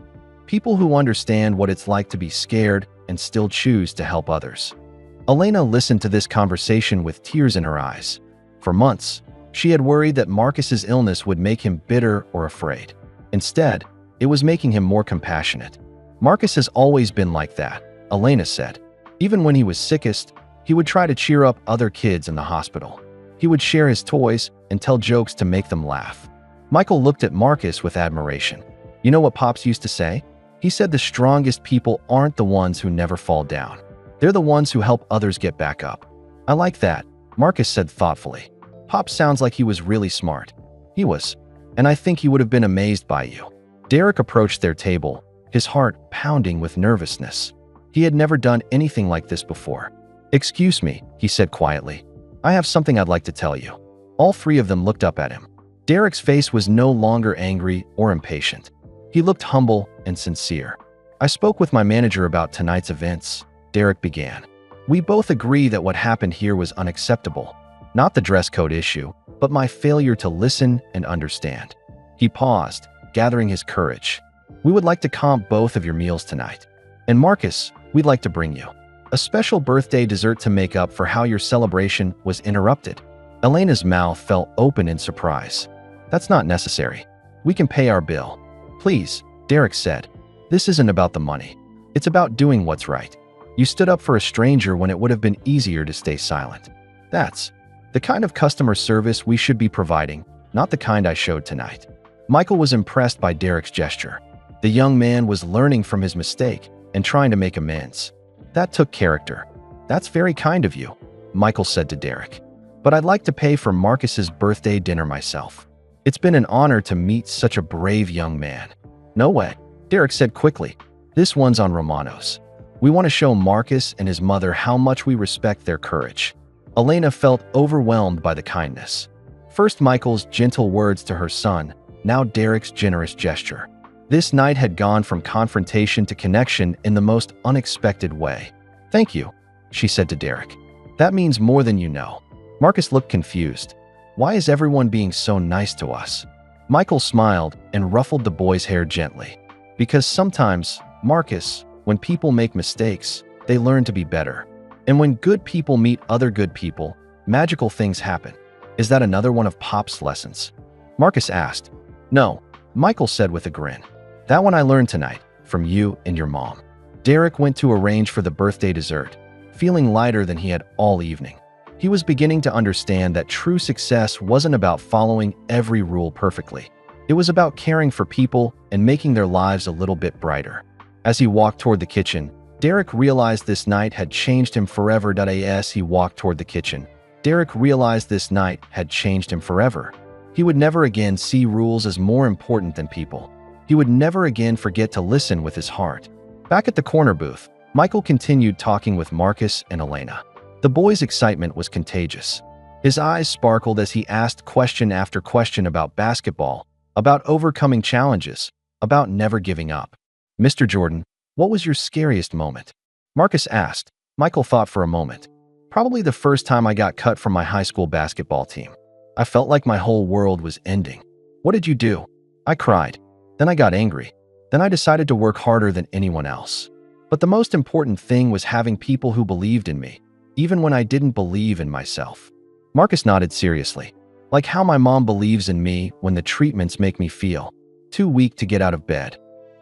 People who understand what it's like to be scared and still choose to help others. Elena listened to this conversation with tears in her eyes. For months, she had worried that Marcus's illness would make him bitter or afraid. Instead, it was making him more compassionate. Marcus has always been like that, Elena said. Even when he was sickest, he would try to cheer up other kids in the hospital. He would share his toys and tell jokes to make them laugh. Michael looked at Marcus with admiration. You know what Pops used to say? He said the strongest people aren't the ones who never fall down. They're the ones who help others get back up. I like that, Marcus said thoughtfully. Pop sounds like he was really smart. He was. And I think he would have been amazed by you. Derek approached their table, his heart pounding with nervousness. He had never done anything like this before. Excuse me, he said quietly. I have something I'd like to tell you. All three of them looked up at him. Derek's face was no longer angry or impatient. He looked humble and sincere. I spoke with my manager about tonight's events, Derek began. We both agree that what happened here was unacceptable. Not the dress code issue, but my failure to listen and understand. He paused, gathering his courage. We would like to comp both of your meals tonight. And Marcus, we'd like to bring you a special birthday dessert to make up for how your celebration was interrupted. Elena's mouth fell open in surprise. That's not necessary. We can pay our bill. Please, Derek said. This isn't about the money. It's about doing what's right. You stood up for a stranger when it would have been easier to stay silent. That's the kind of customer service we should be providing, not the kind I showed tonight. Michael was impressed by Derek's gesture. The young man was learning from his mistake and trying to make amends. That took character. That's very kind of you, Michael said to Derek. But I'd like to pay for Marcus's birthday dinner myself. It's been an honor to meet such a brave young man. No way, Derek said quickly. This one's on Romano's. We want to show Marcus and his mother how much we respect their courage. Elena felt overwhelmed by the kindness. First Michael's gentle words to her son, now Derek's generous gesture. This night had gone from confrontation to connection in the most unexpected way. Thank you, she said to Derek. That means more than you know. Marcus looked confused. Why is everyone being so nice to us? Michael smiled and ruffled the boy's hair gently. Because sometimes, Marcus, when people make mistakes, they learn to be better. And when good people meet other good people, magical things happen. Is that another one of Pop's lessons? Marcus asked. No, Michael said with a grin. That one I learned tonight, from you and your mom. Derek went to arrange for the birthday dessert, feeling lighter than he had all evening. He was beginning to understand that true success wasn't about following every rule perfectly. It was about caring for people and making their lives a little bit brighter. As he walked toward the kitchen, Derek realized this night had changed him forever. As he walked toward the kitchen, Derek realized this night had changed him forever. He would never again see rules as more important than people. He would never again forget to listen with his heart. Back at the corner booth, Michael continued talking with Marcus and Elena. The boy's excitement was contagious. His eyes sparkled as he asked question after question about basketball, about overcoming challenges, about never giving up. Mr. Jordan, what was your scariest moment? Marcus asked. Michael thought for a moment. Probably the first time I got cut from my high school basketball team. I felt like my whole world was ending. What did you do? I cried. Then I got angry. Then I decided to work harder than anyone else. But the most important thing was having people who believed in me, even when I didn't believe in myself. Marcus nodded seriously. Like how my mom believes in me when the treatments make me feel too weak to get out of bed.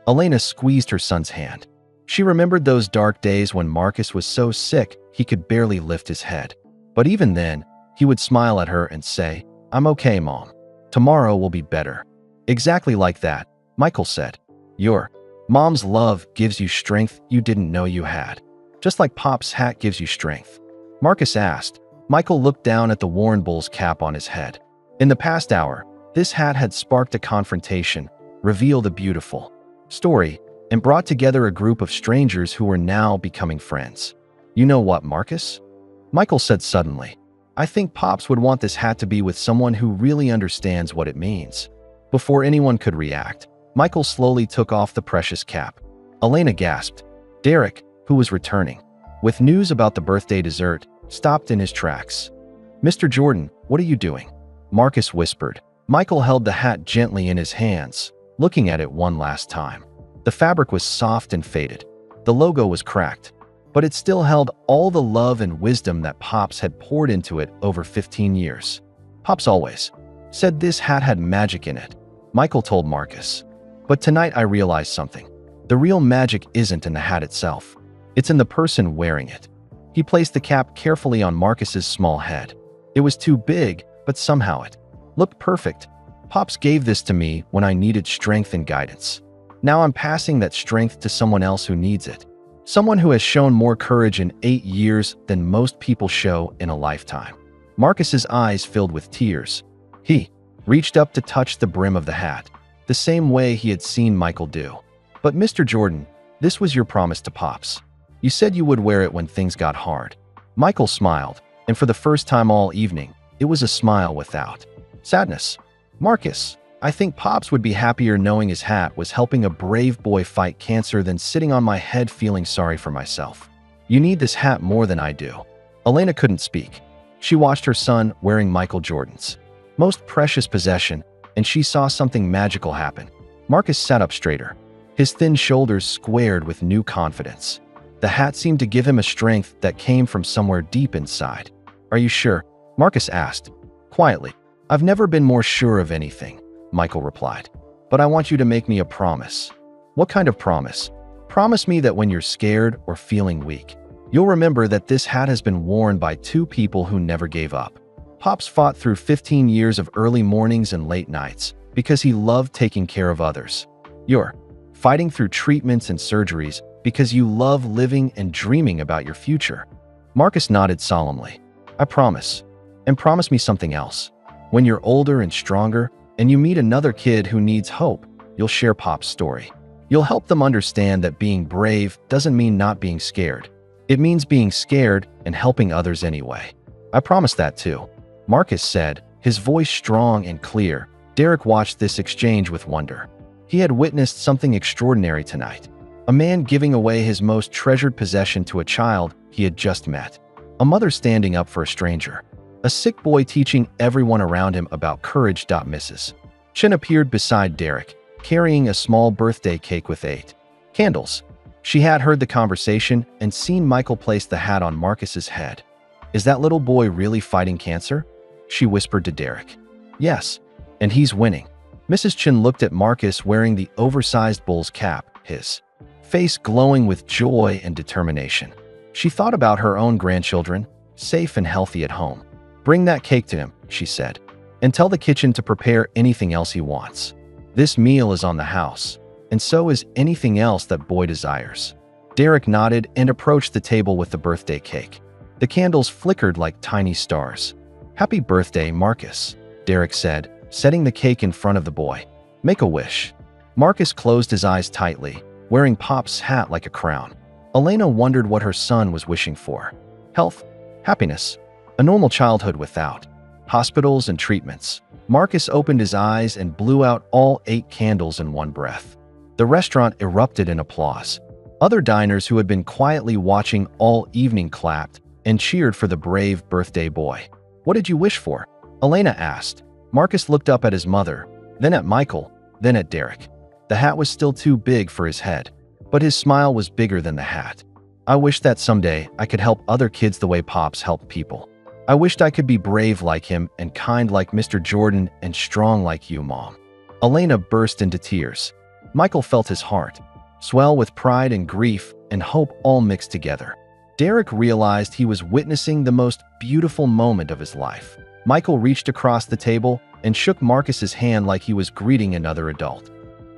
Elena squeezed her son's hand. She remembered those dark days when Marcus was so sick he could barely lift his head. But even then, he would smile at her and say, I'm okay, Mom. Tomorrow will be better. Exactly like that, Michael said. Your mom's love gives you strength you didn't know you had. just like Pop's hat gives you strength?" Marcus asked. Michael looked down at the worn bull's cap on his head. In the past hour, this hat had sparked a confrontation, revealed a beautiful story, and brought together a group of strangers who were now becoming friends. "You know what, Marcus?" Michael said suddenly. "I think Pops would want this hat to be with someone who really understands what it means." Before anyone could react, Michael slowly took off the precious cap. Elena gasped. Derek, who was returning with news about the birthday dessert, stopped in his tracks. "Mr. Jordan, what are you doing?" Marcus whispered. Michael held the hat gently in his hands, looking at it one last time. The fabric was soft and faded. The logo was cracked, but it still held all the love and wisdom that Pops had poured into it over 15 years. "Pops always said this hat had magic in it," Michael told Marcus. "But tonight I realized something. The real magic isn't in the hat itself. It's in the person wearing it." He placed the cap carefully on Marcus's small head. It was too big, but somehow it looked perfect. "Pops gave this to me when I needed strength and guidance. Now I'm passing that strength to someone else who needs it. Someone who has shown more courage in 8 years than most people show in a lifetime." Marcus's eyes filled with tears. He reached up to touch the brim of the hat, the same way he had seen Michael do. "But Mr. Jordan, this was your promise to Pops. You said you would wear it when things got hard." Michael smiled, and for the first time all evening, it was a smile without sadness. "Marcus, I think Pops would be happier knowing his hat was helping a brave boy fight cancer than sitting on my head feeling sorry for myself. You need this hat more than I do." Elena couldn't speak. She watched her son wearing Michael Jordan's most precious possession, and she saw something magical happen. Marcus sat up straighter, his thin shoulders squared with new confidence. The hat seemed to give him a strength that came from somewhere deep inside. "Are you sure?" Marcus asked, quietly. "I've never been more sure of anything," Michael replied. "But I want you to make me a promise." "What kind of promise?" "Promise me that when you're scared or feeling weak, you'll remember that this hat has been worn by 2 people who never gave up. Pops fought through 15 years of early mornings and late nights because he loved taking care of others. You're fighting through treatments and surgeries because you love living and dreaming about your future." Marcus nodded solemnly. "I promise. And promise me something else. When you're older and stronger, and you meet another kid who needs hope, you'll share Pop's story. You'll help them understand that being brave doesn't mean not being scared. It means being scared and helping others anyway." "I promise that too," Marcus said, his voice strong and clear. Derek watched this exchange with wonder. He had witnessed something extraordinary tonight. A man giving away his most treasured possession to a child he had just met. A mother standing up for a stranger. A sick boy teaching everyone around him about courage. Mrs. Chin appeared beside Derek, carrying a small birthday cake with 8 candles. She had heard the conversation and seen Michael place the hat on Marcus's head. "Is that little boy really fighting cancer?" she whispered to Derek. "Yes, and he's winning." Mrs. Chin looked at Marcus wearing the oversized bull's cap, his face glowing with joy and determination. She thought about her own grandchildren, safe and healthy at home. "Bring that cake to him," she said, "and tell the kitchen to prepare anything else he wants. This meal is on the house, and so is anything else that boy desires." Derek nodded and approached the table with the birthday cake. The candles flickered like tiny stars. "Happy birthday, Marcus," Derek said, setting the cake in front of the boy. "Make a wish." Marcus closed his eyes tightly, wearing Pop's hat like a crown. Elena wondered what her son was wishing for. Health, happiness, a normal childhood without hospitals and treatments. Marcus opened his eyes and blew out all 8 candles in one breath. The restaurant erupted in applause. Other diners who had been quietly watching all evening clapped and cheered for the brave birthday boy. "What did you wish for?" Elena asked. Marcus looked up at his mother, then at Michael, then at Derek. The hat was still too big for his head, but his smile was bigger than the hat. "I wish that someday I could help other kids the way Pops helped people. I wished I could be brave like him and kind like Mr. Jordan and strong like you, Mom." Elena burst into tears. Michael felt his heart swell with pride and grief and hope all mixed together. Derek realized he was witnessing the most beautiful moment of his life. Michael reached across the table and shook Marcus's hand like he was greeting another adult.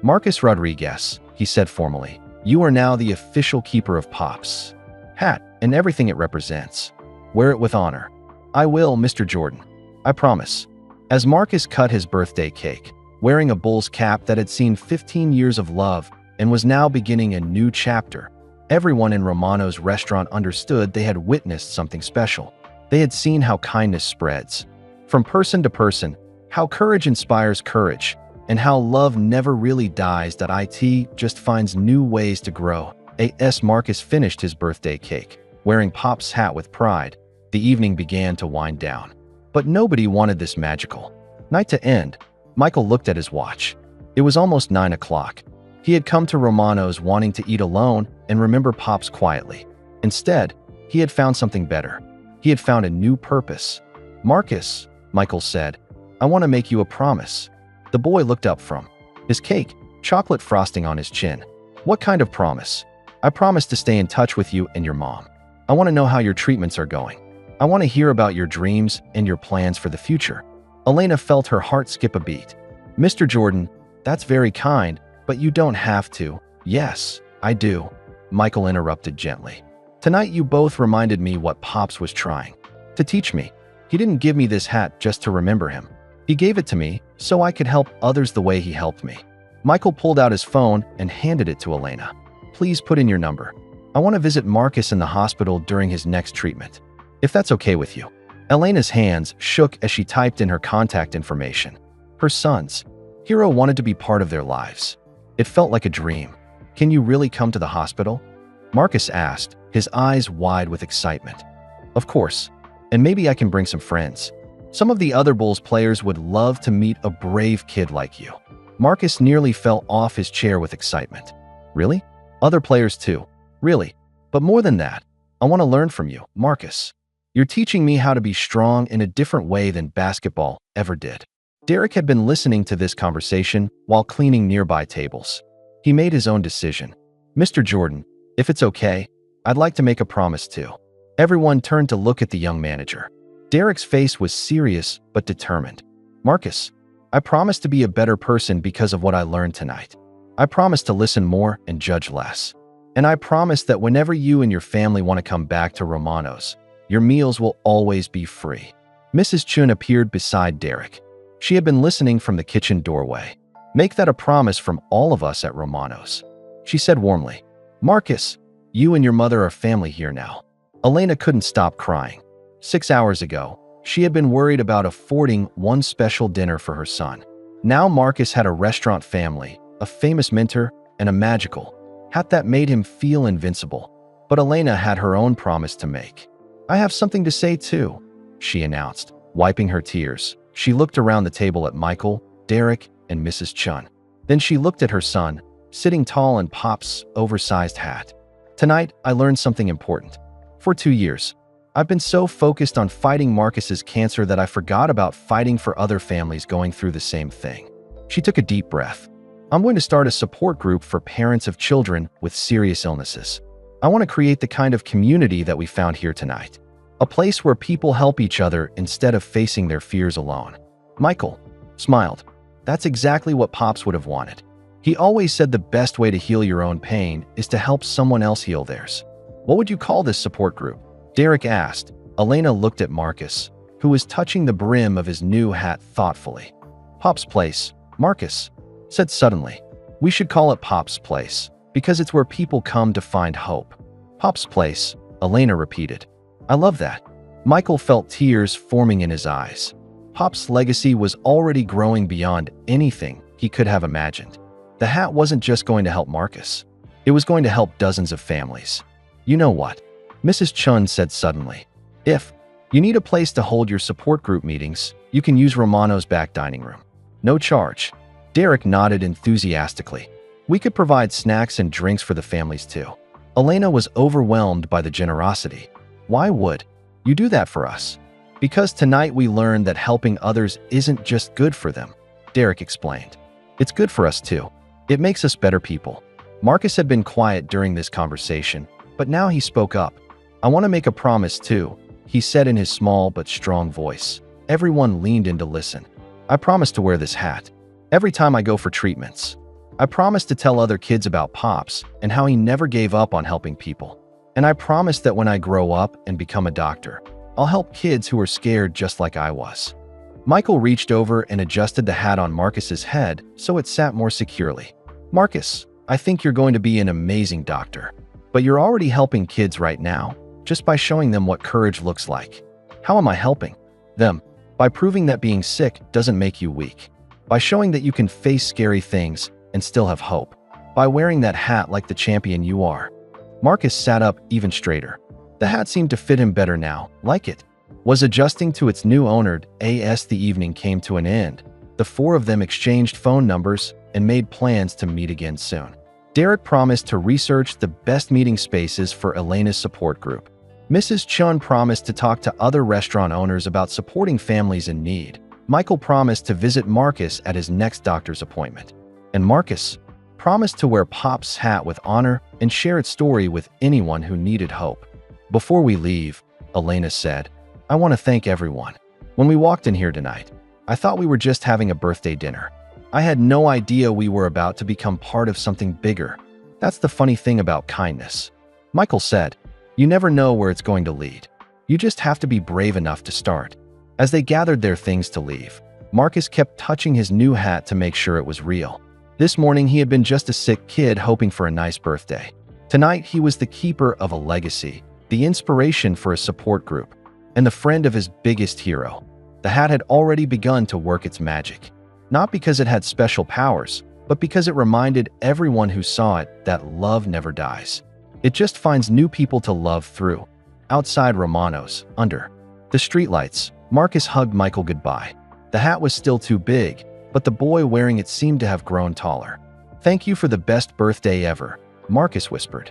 "Marcus Rodriguez," he said formally, "you are now the official keeper of Pops' hat, and everything it represents. Wear it with honor." "I will, Mr. Jordan. I promise." As Marcus cut his birthday cake, wearing a bull's cap that had seen 15 years of love and was now beginning a new chapter, everyone in Romano's restaurant understood they had witnessed something special. They had seen how kindness spreads from person to person, how courage inspires courage, and how love never really dies, that it just finds new ways to grow. As Marcus finished his birthday cake, wearing Pop's hat with pride, the evening began to wind down. But nobody wanted this magical night to end. Michael looked at his watch. It was almost 9 o'clock. He had come to Romano's wanting to eat alone and remember Pops quietly. Instead, he had found something better. He had found a new purpose. "Marcus," Michael said, "I want to make you a promise." The boy looked up from his cake, chocolate frosting on his chin. "What kind of promise?" "I promise to stay in touch with you and your mom. I want to know how your treatments are going. I want to hear about your dreams and your plans for the future." Elena felt her heart skip a beat. "Mr. Jordan, that's very kind, but you don't have to." "Yes, I do," Michael interrupted gently. "Tonight you both reminded me what Pops was trying to teach me. He didn't give me this hat just to remember him. He gave it to me so I could help others the way he helped me." Michael pulled out his phone and handed it to Elena. "Please put in your number. I want to visit Marcus in the hospital during his next treatment, if that's okay with you." Elena's hands shook as she typed in her contact information. Her son's hero wanted to be part of their lives. It felt like a dream. "Can you really come to the hospital?" Marcus asked, his eyes wide with excitement. "Of course. And maybe I can bring some friends. Some of the other Bulls players would love to meet a brave kid like you." Marcus nearly fell off his chair with excitement. "Really? Other players too?" "Really. But more than that, I want to learn from you, Marcus. You're teaching me how to be strong in a different way than basketball ever did." Derek had been listening to this conversation while cleaning nearby tables. He made his own decision. "Mr. Jordan, if it's okay, I'd like to make a promise too." Everyone turned to look at the young manager. Derek's face was serious but determined. "Marcus, I promise to be a better person because of what I learned tonight. I promise to listen more and judge less. And I promise that whenever you and your family want to come back to Romano's, your meals will always be free." Mrs. Chun appeared beside Derek. She had been listening from the kitchen doorway. "Make that a promise from all of us at Romano's," she said warmly. "Marcus, you and your mother are family here now." Elena couldn't stop crying. 6 hours ago, she had been worried about affording one special dinner for her son. Now Marcus had a restaurant family, a famous mentor, and a magical hat that made him feel invincible. But Elena had her own promise to make. "I have something to say too," she announced, wiping her tears. She looked around the table at Michael, Derek, and Mrs. Chun. Then she looked at her son, sitting tall in Pop's oversized hat. "Tonight, I learned something important. For 2 years, I've been so focused on fighting Marcus's cancer that I forgot about fighting for other families going through the same thing." She took a deep breath. "I'm going to start a support group for parents of children with serious illnesses. I want to create the kind of community that we found here tonight. A place where people help each other instead of facing their fears alone." Michael smiled. That's exactly what Pops would have wanted. He always said the best way to heal your own pain is to help someone else heal theirs. "What would you call this support group?" Derek asked. Elena looked at Marcus, who was touching the brim of his new hat thoughtfully. "Pop's Place," Marcus said suddenly. "We should call it Pop's Place, because it's where people come to find hope." "Pop's Place," Elena repeated. "I love that." Michael felt tears forming in his eyes. Pop's legacy was already growing beyond anything he could have imagined. The hat wasn't just going to help Marcus. It was going to help dozens of families. "You know what?" Mrs. Chun said suddenly. "If you need a place to hold your support group meetings, you can use Romano's back dining room. No charge." Derek nodded enthusiastically. "We could provide snacks and drinks for the families too." Elena was overwhelmed by the generosity. "Why would you do that for us?" "Because tonight we learned that helping others isn't just good for them," Derek explained. "It's good for us too. It makes us better people." Marcus had been quiet during this conversation, but now he spoke up. "I want to make a promise too," he said in his small but strong voice. Everyone leaned in to listen. "I promise to wear this hat every time I go for treatments. I promise to tell other kids about Pops and how he never gave up on helping people. And I promise that when I grow up and become a doctor, I'll help kids who are scared just like I was. Michael reached over and adjusted the hat on Marcus's head so it sat more securely. Marcus, I think you're going to be an amazing doctor, but you're already helping kids right now, just by showing them what courage looks like. How am I helping them? By proving that being sick doesn't make you weak. By showing that you can face scary things and still have hope. By wearing that hat like the champion you are. Marcus sat up even straighter. The hat seemed to fit him better now, like it was adjusting to its new owner. As the evening came to an end, the four of them exchanged phone numbers and made plans to meet again soon. Derek promised to research the best meeting spaces for Elena's support group. Mrs. Chun promised to talk to other restaurant owners about supporting families in need. Michael promised to visit Marcus at his next doctor's appointment. And Marcus promised to wear Pop's hat with honor and share its story with anyone who needed hope. Before we leave, Elena said, I want to thank everyone. When we walked in here tonight, I thought we were just having a birthday dinner. I had no idea we were about to become part of something bigger. That's the funny thing about kindness. Michael said, you never know where it's going to lead. You just have to be brave enough to start. As they gathered their things to leave, Marcus kept touching his new hat to make sure it was real. This morning he had been just a sick kid hoping for a nice birthday. Tonight he was the keeper of a legacy, the inspiration for a support group, and the friend of his biggest hero. The hat had already begun to work its magic. Not because it had special powers, but because it reminded everyone who saw it that love never dies. It just finds new people to love through. Outside Romano's, under the streetlights, Marcus hugged Michael goodbye. The hat was still too big, but the boy wearing it seemed to have grown taller. Thank you for the best birthday ever, Marcus whispered.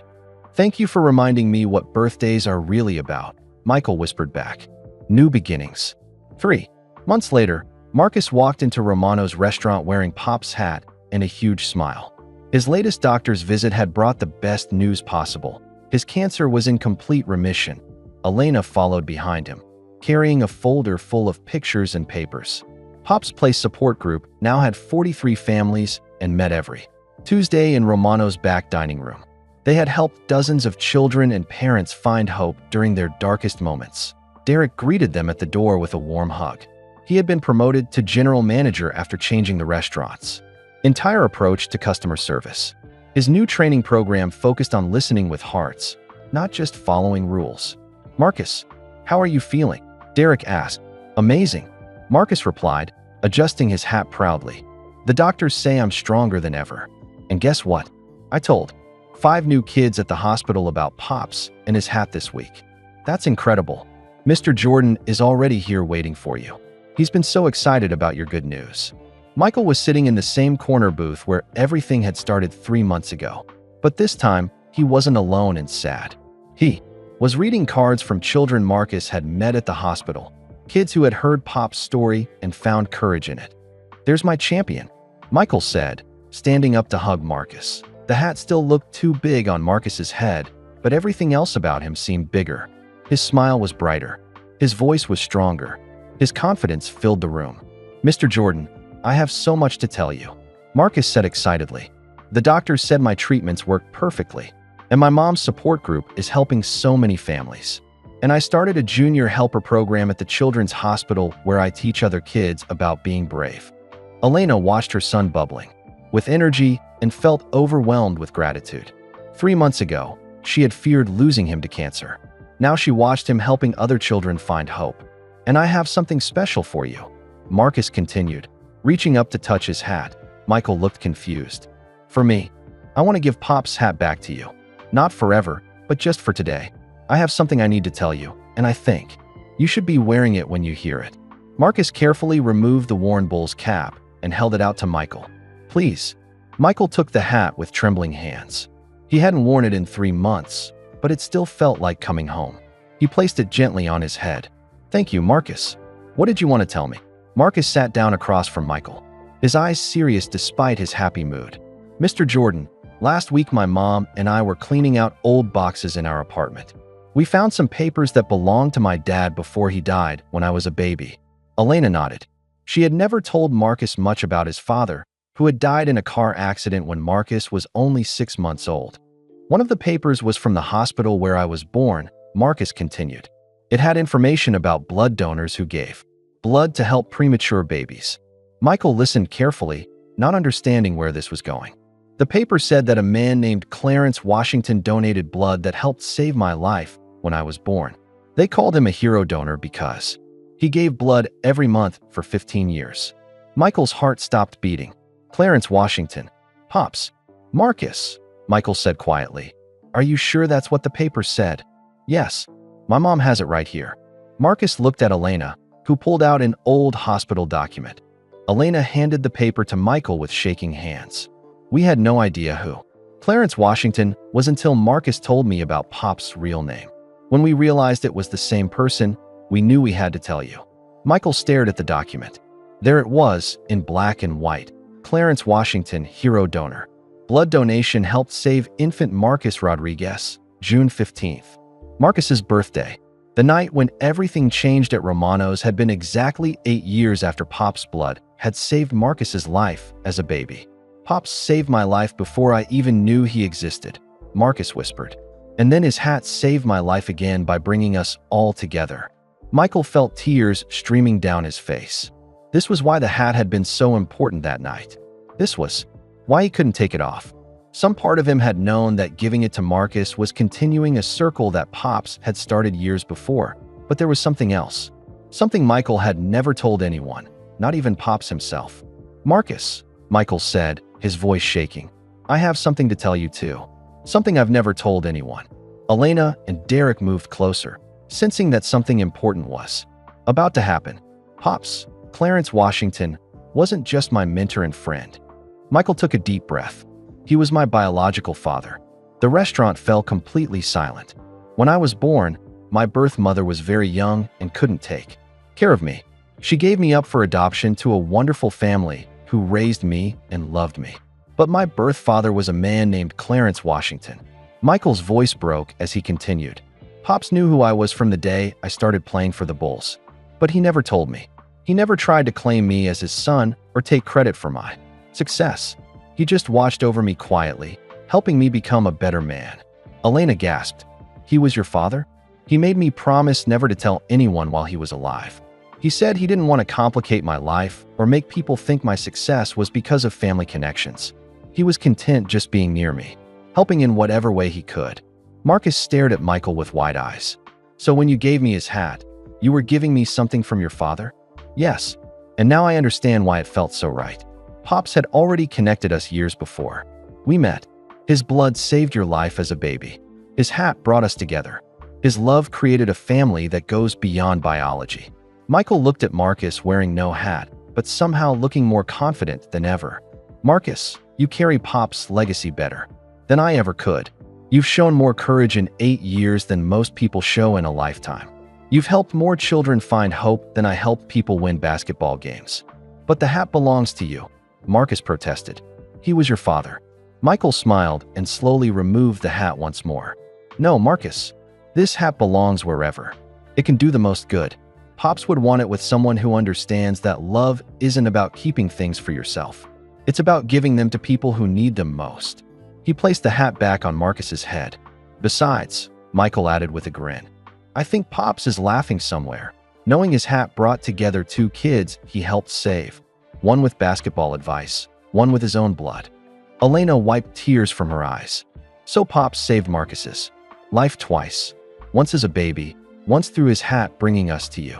Thank you for reminding me what birthdays are really about, Michael whispered back. New beginnings. 3 months later, Marcus walked into Romano's restaurant wearing Pop's hat and a huge smile. His latest doctor's visit had brought the best news possible. His cancer was in complete remission. Elena followed behind him, carrying a folder full of pictures and papers. Pop's Place support group now had 43 families and met every Tuesday in Romano's back dining room. They had helped dozens of children and parents find hope during their darkest moments. Derek greeted them at the door with a warm hug. He had been promoted to general manager after changing the restaurant's entire approach to customer service. His new training program focused on listening with hearts, not just following rules. Marcus, how are you feeling? Derek asked. Amazing, Marcus replied, adjusting his hat proudly. The doctors say I'm stronger than ever. And guess what? I told 5 new kids at the hospital about Pops and his hat this week. That's incredible. Mr. Jordan is already here waiting for you. He's been so excited about your good news. Michael was sitting in the same corner booth where everything had started 3 months ago. But this time, he wasn't alone and sad. He was reading cards from children Marcus had met at the hospital, kids who had heard Pop's story and found courage in it. There's my champion, Michael said, standing up to hug Marcus. The hat still looked too big on Marcus's head, but everything else about him seemed bigger. His smile was brighter. His voice was stronger. His confidence filled the room. Mr. Jordan, I have so much to tell you, Marcus said excitedly. The doctors said my treatments worked perfectly, and my mom's support group is helping so many families. And I started a junior helper program at the children's hospital where I teach other kids about being brave. Elena watched her son bubbling with energy and felt overwhelmed with gratitude. 3 months ago, she had feared losing him to cancer. Now she watched him helping other children find hope. And I have something special for you, Marcus continued, reaching up to touch his hat. Michael looked confused. For me, I want to give Pop's hat back to you. Not forever, but just for today. I have something I need to tell you, and I think you should be wearing it when you hear it. Marcus carefully removed the worn bull's cap and held it out to Michael. Please. Michael took the hat with trembling hands. He hadn't worn it in 3 months, but it still felt like coming home. He placed it gently on his head. Thank you, Marcus. What did you want to tell me? Marcus sat down across from Michael, his eyes serious despite his happy mood. Mr. Jordan, last week my mom and I were cleaning out old boxes in our apartment. We found some papers that belonged to my dad before he died when I was a baby. Elena nodded. She had never told Marcus much about his father, who had died in a car accident when Marcus was only 6 months old. One of the papers was from the hospital where I was born, Marcus continued. It had information about blood donors who gave blood to help premature babies. Michael listened carefully, not understanding where this was going. The paper said that a man named Clarence Washington donated blood that helped save my life when I was born. They called him a hero donor because he gave blood every month for 15 years. Michael's heart stopped beating. Clarence Washington. Pops. Marcus, Michael said quietly. Are you sure that's what the paper said? Yes. My mom has it right here. Marcus looked at Elena, who pulled out an old hospital document. Elena handed the paper to Michael with shaking hands. We had no idea who Clarence Washington was until Marcus told me about Pop's real name. When we realized it was the same person, we knew we had to tell you. Michael stared at the document. There it was, in black and white. Clarence Washington, hero donor. Blood donation helped save infant Marcus Rodriguez, June 15th. Marcus's birthday. The night when everything changed at Romano's had been exactly 8 years after Pop's blood had saved Marcus's life as a baby. Pops saved my life before I even knew he existed, Marcus whispered. And then his hat saved my life again by bringing us all together. Michael felt tears streaming down his face. This was why the hat had been so important that night. This was why he couldn't take it off. Some part of him had known that giving it to Marcus was continuing a circle that Pops had started years before, but there was something else. Something Michael had never told anyone, not even Pops himself. Marcus, Michael said, his voice shaking. I have something to tell you too. Something I've never told anyone. Elena and Derek moved closer, sensing that something important was about to happen. Pops, Clarence Washington, wasn't just my mentor and friend. Michael took a deep breath. He was my biological father. The restaurant fell completely silent. When I was born, my birth mother was very young and couldn't take care of me. She gave me up for adoption to a wonderful family who raised me and loved me. But my birth father was a man named Clarence Washington. Michael's voice broke as he continued. Pops knew who I was from the day I started playing for the Bulls. But he never told me. He never tried to claim me as his son or take credit for my success. He just watched over me quietly, helping me become a better man. Elena gasped. He was your father? He made me promise never to tell anyone while he was alive. He said he didn't want to complicate my life or make people think my success was because of family connections. He was content just being near me, helping in whatever way he could. Marcus stared at Michael with wide eyes. So when you gave me his hat, you were giving me something from your father? Yes. And now I understand why it felt so right. Pops had already connected us years before. We met. His blood saved your life as a baby. His hat brought us together. His love created a family that goes beyond biology. Michael looked at Marcus wearing no hat, but somehow looking more confident than ever. Marcus, you carry Pop's legacy better than I ever could. You've shown more courage in 8 years than most people show in a lifetime. You've helped more children find hope than I helped people win basketball games. But the hat belongs to you, Marcus protested. He was your father. Michael smiled and slowly removed the hat once more. No, Marcus. This hat belongs wherever. It can do the most good. Pops would want it with someone who understands that love isn't about keeping things for yourself. It's about giving them to people who need them most. He placed the hat back on Marcus's head. Besides, Michael added with a grin, I think Pops is laughing somewhere, knowing his hat brought together 2 kids he helped save. One with basketball advice, one with his own blood. Elena wiped tears from her eyes. So Pops saved Marcus's life twice. Once as a baby, once through his hat bringing us to you.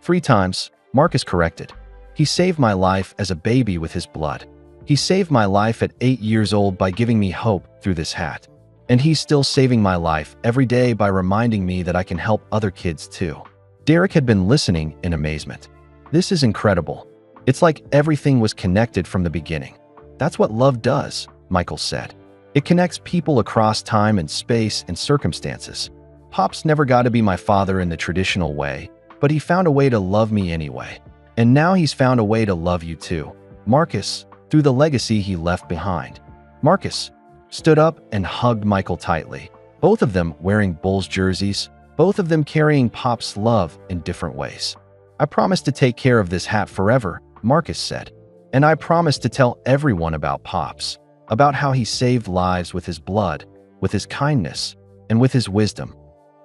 3 times, Marcus corrected. He saved my life as a baby with his blood. He saved my life at 8 years old by giving me hope through this hat. And he's still saving my life every day by reminding me that I can help other kids too. Derek had been listening in amazement. This is incredible. It's like everything was connected from the beginning. That's what love does, Michael said. It connects people across time and space and circumstances. Pops never got to be my father in the traditional way, but he found a way to love me anyway. And now he's found a way to love you too, Marcus, through the legacy he left behind. Marcus stood up and hugged Michael tightly, both of them wearing Bulls jerseys, both of them carrying Pop's love in different ways. I promise to take care of this hat forever, Marcus said. And I promise to tell everyone about Pops, about how he saved lives with his blood, with his kindness, and with his wisdom.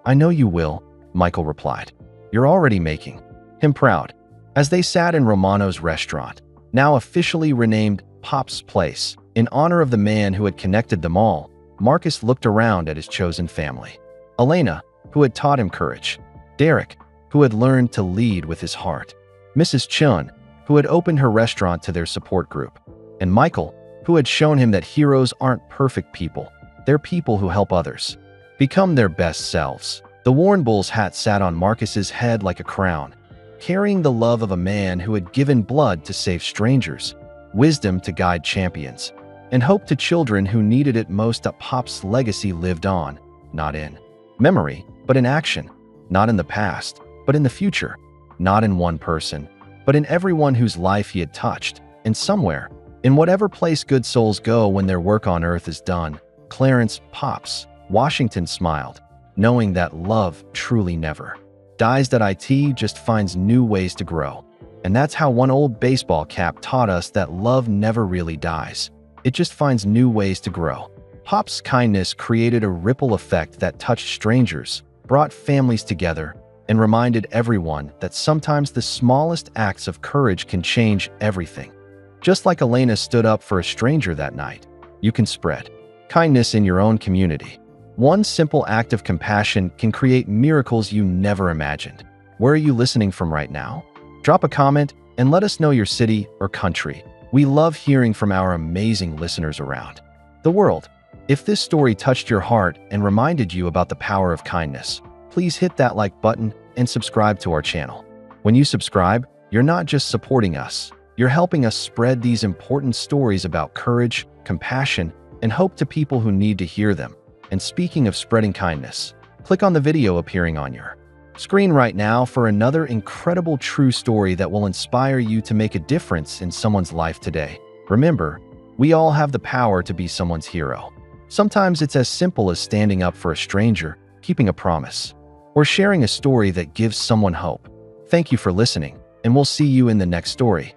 "I know you will," Michael replied. "You're already making him proud." As they sat in Romano's restaurant, now officially renamed Pop's Place, in honor of the man who had connected them all, Marcus looked around at his chosen family. Elena, who had taught him courage. Derek, who had learned to lead with his heart. Mrs. Chun, who had opened her restaurant to their support group. And Michael, who had shown him that heroes aren't perfect people. They're people who help others become their best selves. The Warren Bull's hat sat on Marcus's head like a crown, carrying the love of a man who had given blood to save strangers, wisdom to guide champions, and hope to children who needed it most. That Pop's legacy lived on, not in memory, but in action, not in the past, but in the future, not in one person, but in everyone whose life he had touched, and somewhere, in whatever place good souls go when their work on earth is done. Clarence Pops Washington smiled, knowing that love truly never dies. That IT just finds new ways to grow. And that's how one old baseball cap taught us that love never really dies. It just finds new ways to grow. Pop's kindness created a ripple effect that touched strangers, brought families together, and reminded everyone that sometimes the smallest acts of courage can change everything. Just like Elena stood up for a stranger that night, you can spread kindness in your own community. One simple act of compassion can create miracles you never imagined. Where are you listening from right now? Drop a comment and let us know your city or country. We love hearing from our amazing listeners around the world. If this story touched your heart and reminded you about the power of kindness, please hit that like button and subscribe to our channel. When you subscribe, you're not just supporting us, you're helping us spread these important stories about courage, compassion, and hope to people who need to hear them. And speaking of spreading kindness, click on the video appearing on your screen right now for another incredible true story that will inspire you to make a difference in someone's life today. Remember, we all have the power to be someone's hero. Sometimes it's as simple as standing up for a stranger, keeping a promise, or sharing a story that gives someone hope. Thank you for listening, and we'll see you in the next story.